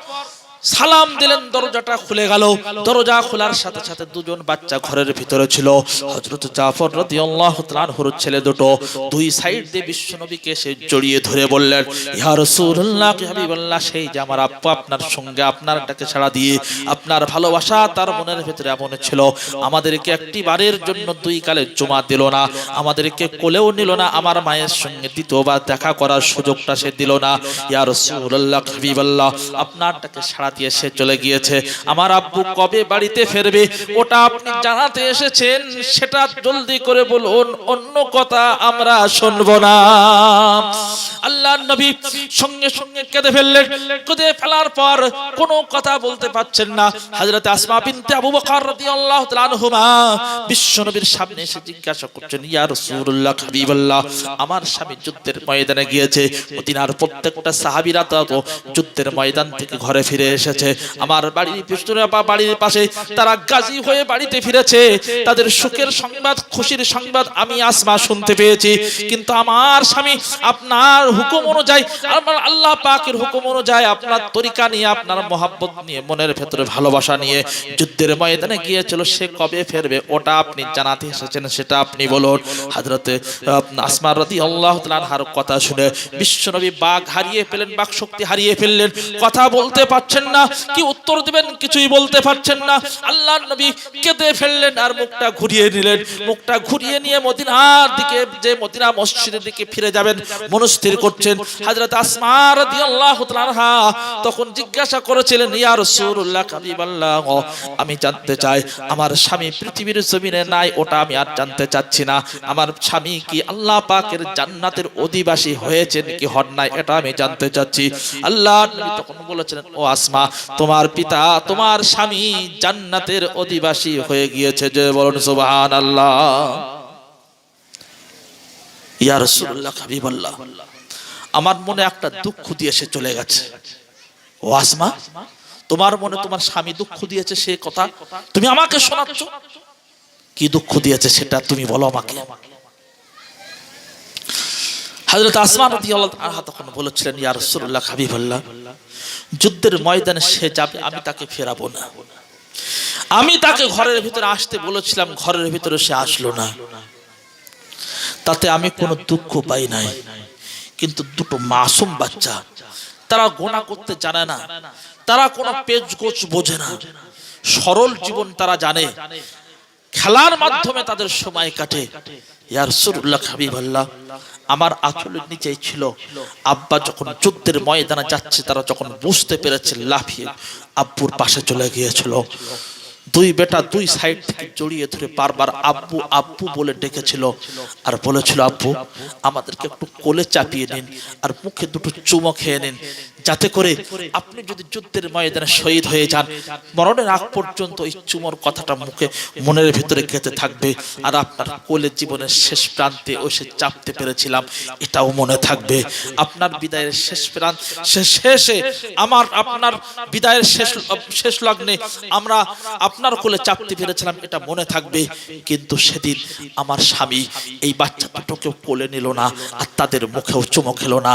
সালাম দিলেন, দরজাটা খুলে গেল। দরজা খোলার সাথে সাথে দুজন বাচ্চা ঘরের ভিতরে ছিল। হযরত জাফর রাদিয়াল্লাহু তাআলা আনহুর ছেলে দুটো দুই সাইড দিয়ে বিশ্বনবীকে সে জড়িয়ে ধরে বললেন, ইয়া রাসূলুল্লাহ, হাবিবাল্লাহ, সেই যে আমার আব্বা আপনার সঙ্গে আপনার ডাকে সাড়া দিয়ে আপনার ভালোবাসা তার মনের ভিতরে এমন ছিল, আমাদেরকে একটি বারের জন্য দুই কালে জুমা দিল না, আমাদেরকে কোলেও নিল না, আমার মায়ের সঙ্গে দ্বিতীয়বার দেখা করার সুযোগটা সে দিল না। ইয়া রাসূলুল্লাহ, হাবিবাল্লাহ, আপনার ডাকে সাড়া দিয়ে সে চলে গিয়েছে। আমার আব্বু কবে বাড়িতে ফিরবে ওটা আপনি জানাতে এসেছেন, সেটা জলদি করে বলুন, অন্য কথা আমরা শুনবো না। আল্লাহর নবী সঙ্গে সঙ্গে কেঁদে ফেললেন। কেঁদে ফেলার পর কোনো কথা বলতে পারছেন না। হযরত আসমা বিনতে আবু বকর রাদিয়াল্লাহু তাআলা আনহুমা বিশ্বনবীর সামনে এসে জিজ্ঞাসা করছেন, ইয়া রাসূলুল্লাহ, হাবিবাল্লাহ, আমার স্বামী যুদ্ধের ময়দানে গিয়েছে। মদিনার প্রত্যেকটা সাহাবীরা তো যুদ্ধের ময়দান থেকে ঘরে ফিরে এসেছে। আমার বাড়ির পিছনে বা বাড়ির পাশে তারা গাজী হয়ে বাড়িতে ফিরেছে। তাদের সুখের সংবাদ, খুশির সংবাদ আমি আসমা শুনতে পেয়েছি। কিন্তু আমার স্বামী আপনার হুকুম অনুযায়ী, আমার আল্লাহ পাকের হুকুম অনুযায়ী, আপনার তরিকা নিয়ে, আপনার মহব্বত নিয়ে, মনের ভেতরে ভালোবাসা নিয়ে যুদ্ধের ময়দানে গিয়েছিল। সে কবে ফিরবে ওটা আপনি জানাতে এসেছেন, সেটা আপনি বলুন। হযরতে আসমা রাদিয়াল্লাহু তাআলা আনহার কথা শুনে বিশ্বনবী বাক হারিয়ে ফেললেন, বাক শক্তি হারিয়ে ফেললেন। কথা বলতে পারছেন না, কি উত্তর দিবেন কিছুই বলতে পারছেন না। আল্লাহর নবী কেঁদে ফেললেন আর মুখটা ঘুরিয়ে নিলেন। মুখটা ঘুরিয়ে নিয়ে মদিনার দিকে, যে মদিনা মসজিদের দিকে ফিরে যাবেন মনস্থির করছেন। হযরত আসমা রাদিয়াল্লাহু তাআলা আনহা তখন জিজ্ঞাসা করেছিলেন, ইয়া রাসূলুল্লাহ, হাবিবাল্লাহ, আমি জানতে চাই আমার স্বামী পৃথিবীর জমিনে নাই ওটা আমি আর জানতে চাচ্ছি না। আমার স্বামী কি আল্লাহ পাকের জান্নাতের অধিবাসী হয়েছেন কি হন নাই এটা আমি জানতে চাচ্ছি। আল্লাহর নবী তখন বলেছিলেন, ও আসমা, তোমার পিতা, তোমার স্বামী জান্নাতের অধিবাসী হয়ে গিয়েছে। যে বলুন সুবহানাল্লাহ। ইয়া রাসূলুল্লাহ, হাবিবাল্লাহ, আমার মনে একটা দুঃখ দিয়ে সে চলে গেছে। ও আসমা, তোমার মনে তোমার স্বামী দুঃখ দিয়েছে, সে কথা তুমি আমাকে শোনাচ্ছ? কি দুঃখ দিয়েছে সেটা তুমি বলো আমাকে। হযরত আসমা রাদিয়াল্লাহু আনহা তখন বলেছিলেন, ইয়া রাসূলুল্লাহ, হাবিবাল্লাহ, যুদ্ধের ময়দানে সে যাবে, আমি তাকে ফেরাবো না। আমি তাকে ঘরের ভিতরে আসতে বলেছিলাম, ঘরের ভিতরে সে আসলো না, তাতে আমি কোনো দুঃখ পাই নাই। কিন্তু দুটো মাসুম বাচ্চা, তারা গোনা করতে জানে না, তারা কোনো পেচগোছ বোঝে না, সরল জীবন তারা জানে, খেলার মাধ্যমে তাদের সময় কাটে। ইয়া রাসূলুল্লাহ, হাবিবাল্লাহ, আমার আঁচলের নিচেই ছিল। আব্বা যখন যুদ্ধের ময়দানে যাচ্ছে, তারা যখন বুঝতে পেরেছে, লাফিয়ে আব্বুর পাশে চলে গিয়েছিল। দুই বেটা দুই সাইড থেকে জড়িয়ে ধরে বারবার আব্বু আব্বু বলে ডেকেছিল আর বলেছিল, আব্বু আমাদেরকে একটু কোলে চাপিয়ে নিন আর মুখে দুটো চুমো খেয়ে নিন, যাতে করে আপনি যদি যুদ্ধের ময়দানে শহীদ হয়ে যান, মরণের আগ পর্যন্ত এই চুমোর কথাটা মুখে মনের ভিতরে গেঁথে থাকবে, আর আপনার কোলে জীবনের শেষ প্রান্তে এসে চাপতে পেরেছিলাম এটাও মনে থাকবে। আপনার বিদায়ের শেষ প্রান্ত শেষে আপনার বিদায়ের শেষ লগ্নে আমরা আপনার কোলে চাপতে পেরেছিলাম এটা মনে থাকবে। কিন্তু সেদিন আমার স্বামী এই বাচ্চা দুটোকে কোলে নিল না আর তাদের মুখেও চুমো খেলো না।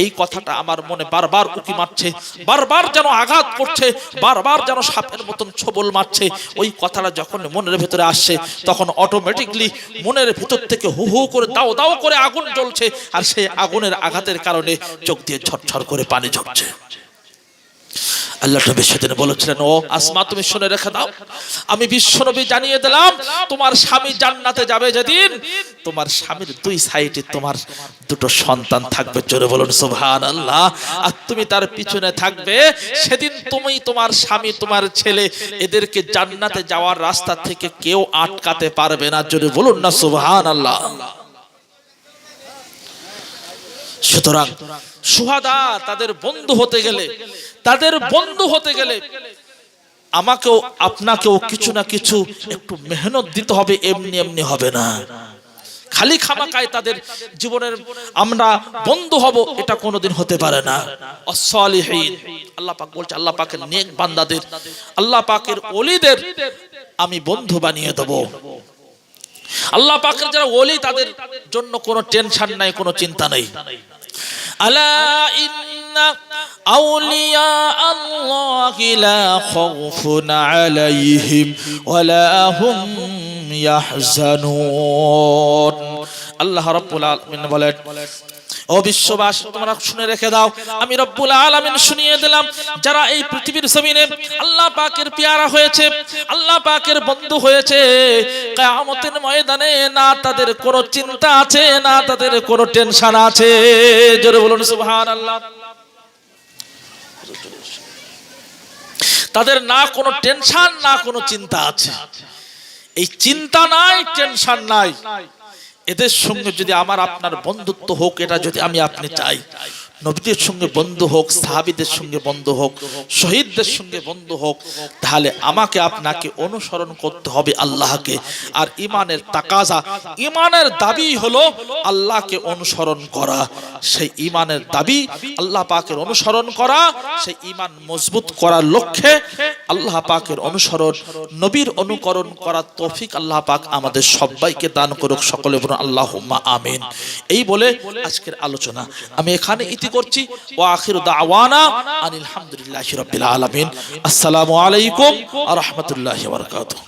এই কথাটা আমার মনে বারবার উকি মারছে, বারবার যেন আঘাত করছে, বারবার যেন সাপের মতন ছোবল মারছে। ওই কথাটা যখন মনের ভেতরে আসছে তখন অটোমেটিকলি মনের ভেতর থেকে হু হু করে দাও দাও করে আগুন জ্বলছে, আর সেই আগুনের আঘাতের কারণে চোখ দিয়ে ঝরঝর করে পানি ঝরছে। আল্লাহ নবী সেদিন বলেছিলেন, ও আসমা তুমি শুনে রেখে দাও, আমি বিশ্বনবী জানিয়ে দিলাম তোমার স্বামী জান্নাতে যাবে যেদিন তোমার স্বামীর দুই সাইডে তোমার দুটো সন্তান থাকবে, জোরে বলুন সুবহানাল্লাহ, আর তুমি তার পিছনে থাকবে। সেদিন তুমি, তোমার স্বামী, তোমার ছেলে এদেরকে জান্নাতে যাওয়ার রাস্তা থেকে কেউ আটকাতে পারবে না, জোরে বলুন না সুবহানাল্লাহ। সুতরাং সুহাদা তাদের বন্ধু হতে গেলে আমাকেও আপনাকেও কিছু না কিছু একটু মেহনত দিতে হবে, এমনি এমনি হবে না। খালি খামাকায় তাদের জীবনের আমরা বন্ধু হব এটা কোনোদিন হতে পারে না। আস-সালিহিন, আল্লাহ পাক বলছে আল্লাহ পাকের নেক বান্দাদের, আল্লাহ পাকের ওলিদের আমি বন্ধু বানিয়ে দেব। আল্লাহ পাকের যারা ওলি তাদের জন্য কোনো টেনশন নাই, কোনো চিন্তা নাই। আলা ইন্না আউলিয়া আল্লাহি লা খাউফুন আলাইহিম ওয়া লা হুম ইয়াহজানুন। আল্লাহ রাব্বুল আলামিন বলেন, ও বিশ্ববাসী তোমরা শুনে রেখে দাও, আমি রব্বুল আলামিন শুনিয়ে দিলাম যারা এই পৃথিবীর জমিনে আল্লাহ পাকের পেয়ারা হয়েছে, আল্লাহ পাকের বন্ধু হয়েছে, কিয়ামতের ময়দানে না তাদের কোনো চিন্তা আছে না তাদের কোনো টেনশন আছে, জোরে বলুন সুবহানাল্লাহ। তাদের না কোনো টেনশন না কোনো চিন্তা আছে। এই চিন্তা নাই, টেনশন নাই, এদের সঙ্গে যদি আমার আপনার বন্ধুত্ব হোক, এটা যদি আমি আপনি চাই, নবীদের সঙ্গে বন্ধু হোক, সাহাবীদের সঙ্গে বন্ধু হোক, শহীদদের সঙ্গে বন্ধু হোক, তাহলে আমাকে আপনাকে অনুসরণ করতে হবে আল্লাহকে। আর ইমানের তাকাজা, ইমানের দাবি হলো আল্লাহকে অনুসরণ করা। সেই ইমানের দাবি আল্লাহ পাকের অনুসরণ করা, সেই ইমান মজবুত করার লক্ষ্যে আল্লাহ পাকের অনুসরণ, নবীর অনুকরণ করার তৌফিক আল্লাহ পাক আমাদের সবাইকে দান করুক। সকলে বলুন আল্লাহুম্মা আমিন। এই বলে আজকের আলোচনা আমি এখানে ইতি করছি। ওয়া আখিরু দাওয়ানা আনিল হামদুলিল্লাহি রাব্বিল আলামিন। আসসালামু আলাইকুম ওয়া রাহমাতুল্লাহি ওয়া বারাকাতুহু।